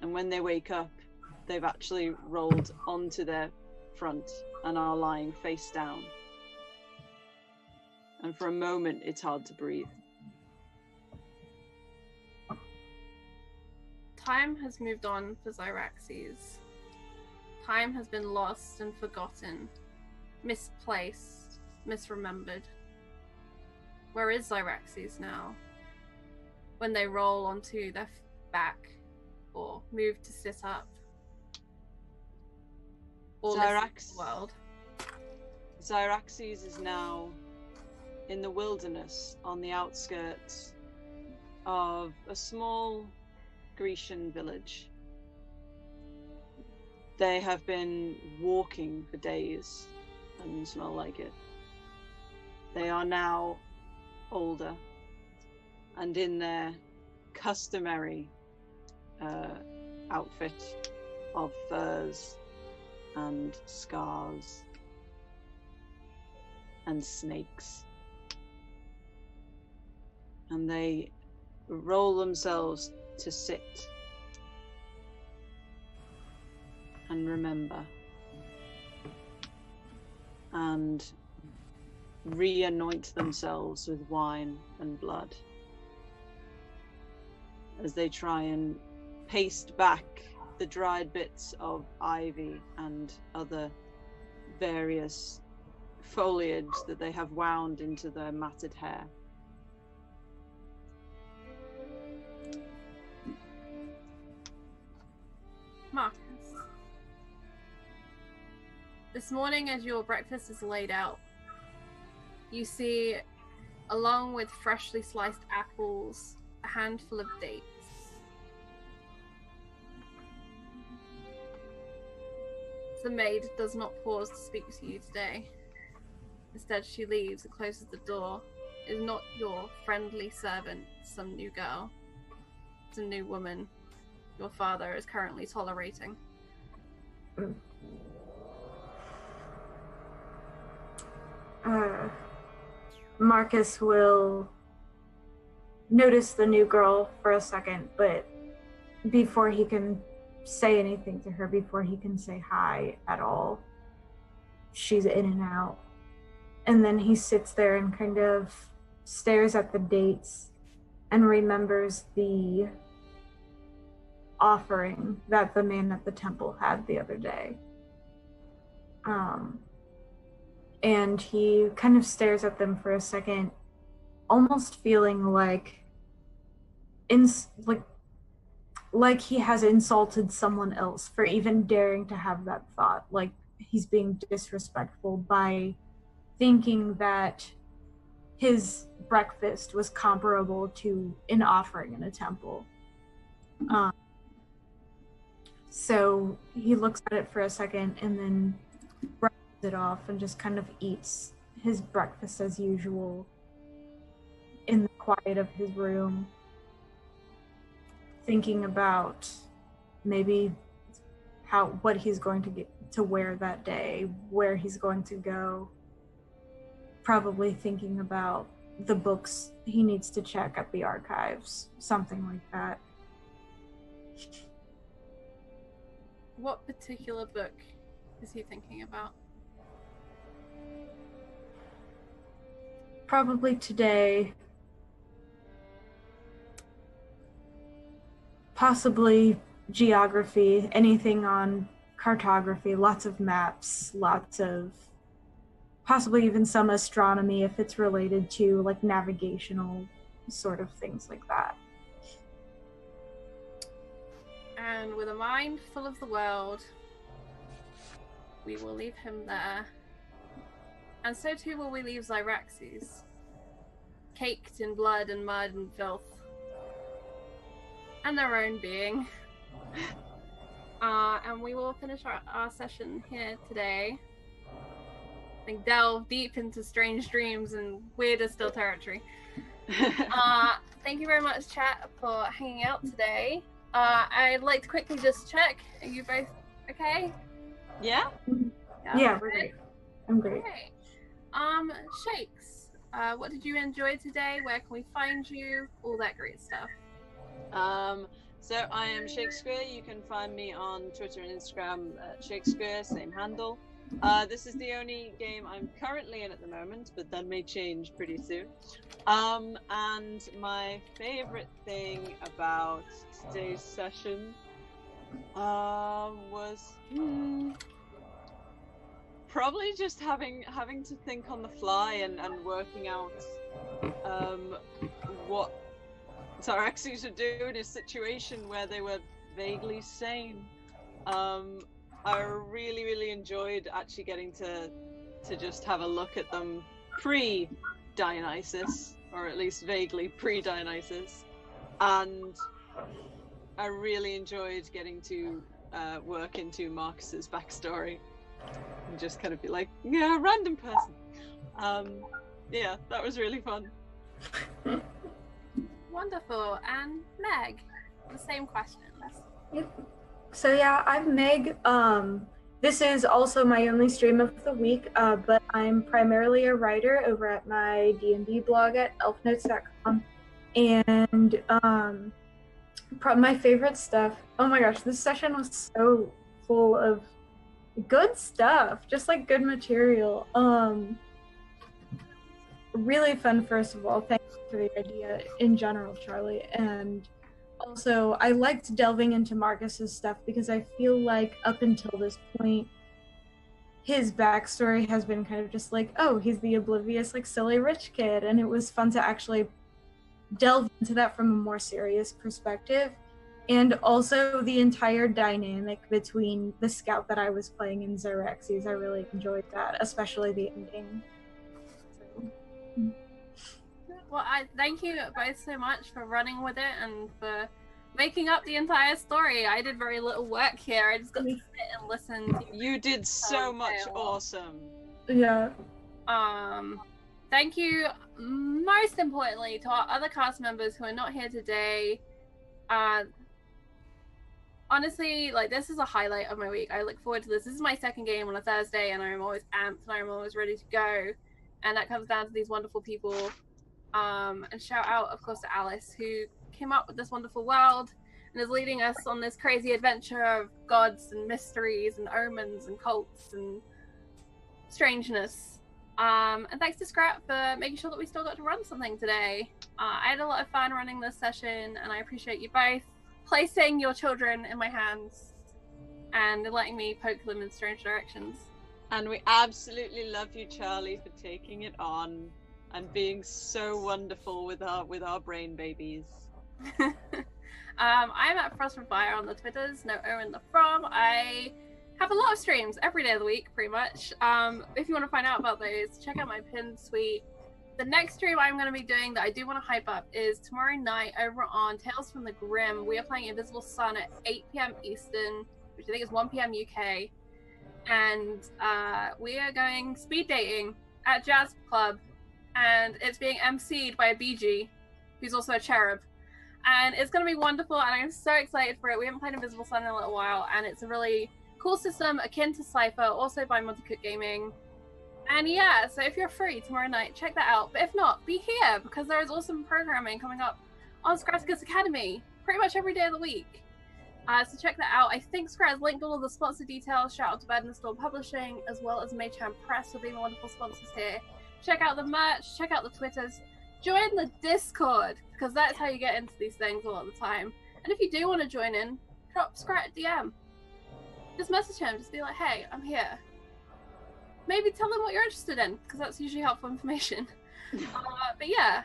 And when they wake up, they've actually rolled onto their front and are lying face down. And for a moment, it's hard to breathe.
Time has moved on for Zyraxes. Time has been lost and forgotten, misplaced, misremembered. Where is Zyraxes now? When they roll onto their back or move to sit up? Or listen to the world?
Zyraxes is now in the wilderness on the outskirts of a small Grecian village. They have been walking for days and smell like it. They are now older and in their customary outfit of furs and scars and snakes. And they roll themselves to sit and remember and re-anoint themselves with wine and blood as they try and paste back the dried bits of ivy and other various foliage that they have wound into their matted hair.
Marcus, this morning as your breakfast is laid out, you see, along with freshly sliced apples, a handful of dates. The maid does not pause to speak to you today. Instead, she leaves and closes the door. It is not your friendly servant, some new girl. It's a new woman your father is currently tolerating.
Marcus will notice the new girl for a second, but before he can say anything to her, before he can say hi at all, she's in and out. And then he sits there and kind of stares at the dates and remembers the offering that the man at the temple had the other day. And he kind of stares at them for a second, almost feeling like he has insulted someone else for even daring to have that thought. Like he's being disrespectful by thinking that his breakfast was comparable to an offering in a temple. So he looks at it for a second and then brushes it off and just kind of eats his breakfast as usual in the quiet of his room, thinking about maybe what he's going to get to wear that day, where he's going to go, probably thinking about the books he needs to check at the archives, something like that.
What particular book is he thinking about?
Probably today. Possibly geography, anything on cartography, lots of maps, lots of possibly even some astronomy if it's related to like navigational sort of things like that.
And with a mind full of the world, we will leave him there. And so too will we leave Zyraxes, caked in blood and mud and filth. And their own being. And we will finish our session here today. And delve deep into strange dreams and weirder still territory. Thank you very much, chat, for hanging out today. I'd like to quickly just check. Are you both okay?
Yeah?
Yeah, we're great. I'm great.
Okay. Shakes, what did you enjoy today? Where can we find you? All that great stuff.
So I am Shakespeare. You can find me on Twitter and Instagram at Shakespeare, same handle. This is the only game I'm currently in at the moment, but that may change pretty soon. And my favorite thing about today's session was probably just having to think on the fly and working out what Zyraxes should do in a situation where they were vaguely sane. I really enjoyed actually getting to just have a look at them pre-Dionysus, or at least vaguely pre-Dionysus, and I really enjoyed getting to work into Marcus's backstory and just kind of be like, yeah, random person. Yeah, that was really fun.
Wonderful. And Meg, the same questions.
Yep. So yeah, I'm Meg. This is also my only stream of the week, but I'm primarily a writer over at my D&D blog at elfnotes.com. And my favorite stuff, oh my gosh, this session was so full of good stuff, just like good material. Really fun, first of all. Thanks for the idea in general, Charlie. And also, I liked delving into Marcus's stuff because I feel like up until this point, his backstory has been kind of just like, oh, he's the oblivious, like, silly rich kid. And it was fun to actually delve into that from a more serious perspective. And also the entire dynamic between the scout that I was playing in Zyraxes. I really enjoyed that, especially the ending.
Well, I thank you both so much for running with it and for making up the entire story. I did very little work here. I just got to sit and listen to
you. Did so much awesome.
Yeah.
Thank you most importantly to our other cast members who are not here today. Honestly, like, this is a highlight of my week. I look forward to this. This is my second game on a Thursday, and I'm always amped and I'm always ready to go. And that comes down to these wonderful people. And shout out, of course, to Alice, who came up with this wonderful world and is leading us on this crazy adventure of gods and mysteries and omens and cults and strangeness. And thanks to Scrap for making sure that we still got to run something today. I had a lot of fun running this session, and I appreciate you both placing your children in my hands and letting me poke them in strange directions.
And we absolutely love you, Charlie, for taking it on and being so wonderful with our brain babies.
I'm at Frost from Fire on the Twitters, no O in the from. I have a lot of streams every day of the week, pretty much. If you want to find out about those, check out my pinned tweet. The next stream I'm going to be doing that I do want to hype up is tomorrow night over on Tales from the Grim. We are playing Invisible Sun at 8 p.m. Eastern, which I think is 1 p.m. UK. And we are going speed dating at Jazz Club. And it's being emceed by a BG, who's also a cherub. And it's going to be wonderful, and I'm so excited for it. We haven't played Invisible Sun in a little while, and it's a really cool system akin to Cypher, also by Montecook Gaming. And yeah, so if you're free tomorrow night, check that out. But if not, be here, because there is awesome programming coming up on Scratticus Academy pretty much every day of the week. So check that out. I think Scrat has linked all of the sponsor details. Shout out to Bed in the Storm Publishing, as well as Maychan Press for being wonderful sponsors here. Check out the merch, check out the Twitters. Join the Discord, because that's how you get into these things all the time. And if you do want to join in, drop Scrat a DM. Just message him, just be like, hey, I'm here. Maybe tell them what you're interested in, because that's usually helpful information. But yeah.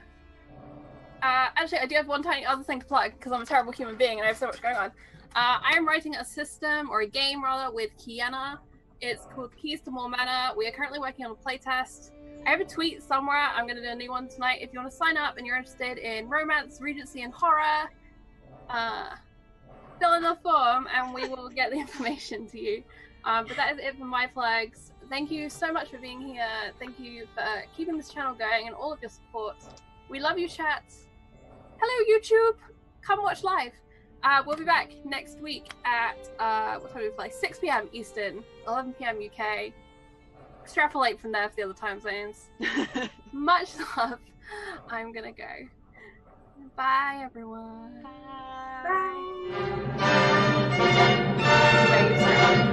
Actually, I do have one tiny other thing to plug, because I'm a terrible human being and I have so much going on. I am writing a system, or a game rather, with Kiana. It's called Keys to More Mana. We are currently working on a playtest. I have a tweet somewhere. I'm going to do a new one tonight. If you want to sign up and you're interested in romance, Regency, and horror, fill in the form and we will get the information to you. But that is it for my plugs. Thank you so much for being here. Thank you for keeping this channel going and all of your support. We love you, chat. Hello, YouTube. Come watch live. We'll be back next week at what time do we play? 6 p.m. Eastern, 11 p.m. UK. Extrapolate from there for the other time zones. Much love. I'm gonna go. Bye, everyone.
Bye.
Bye.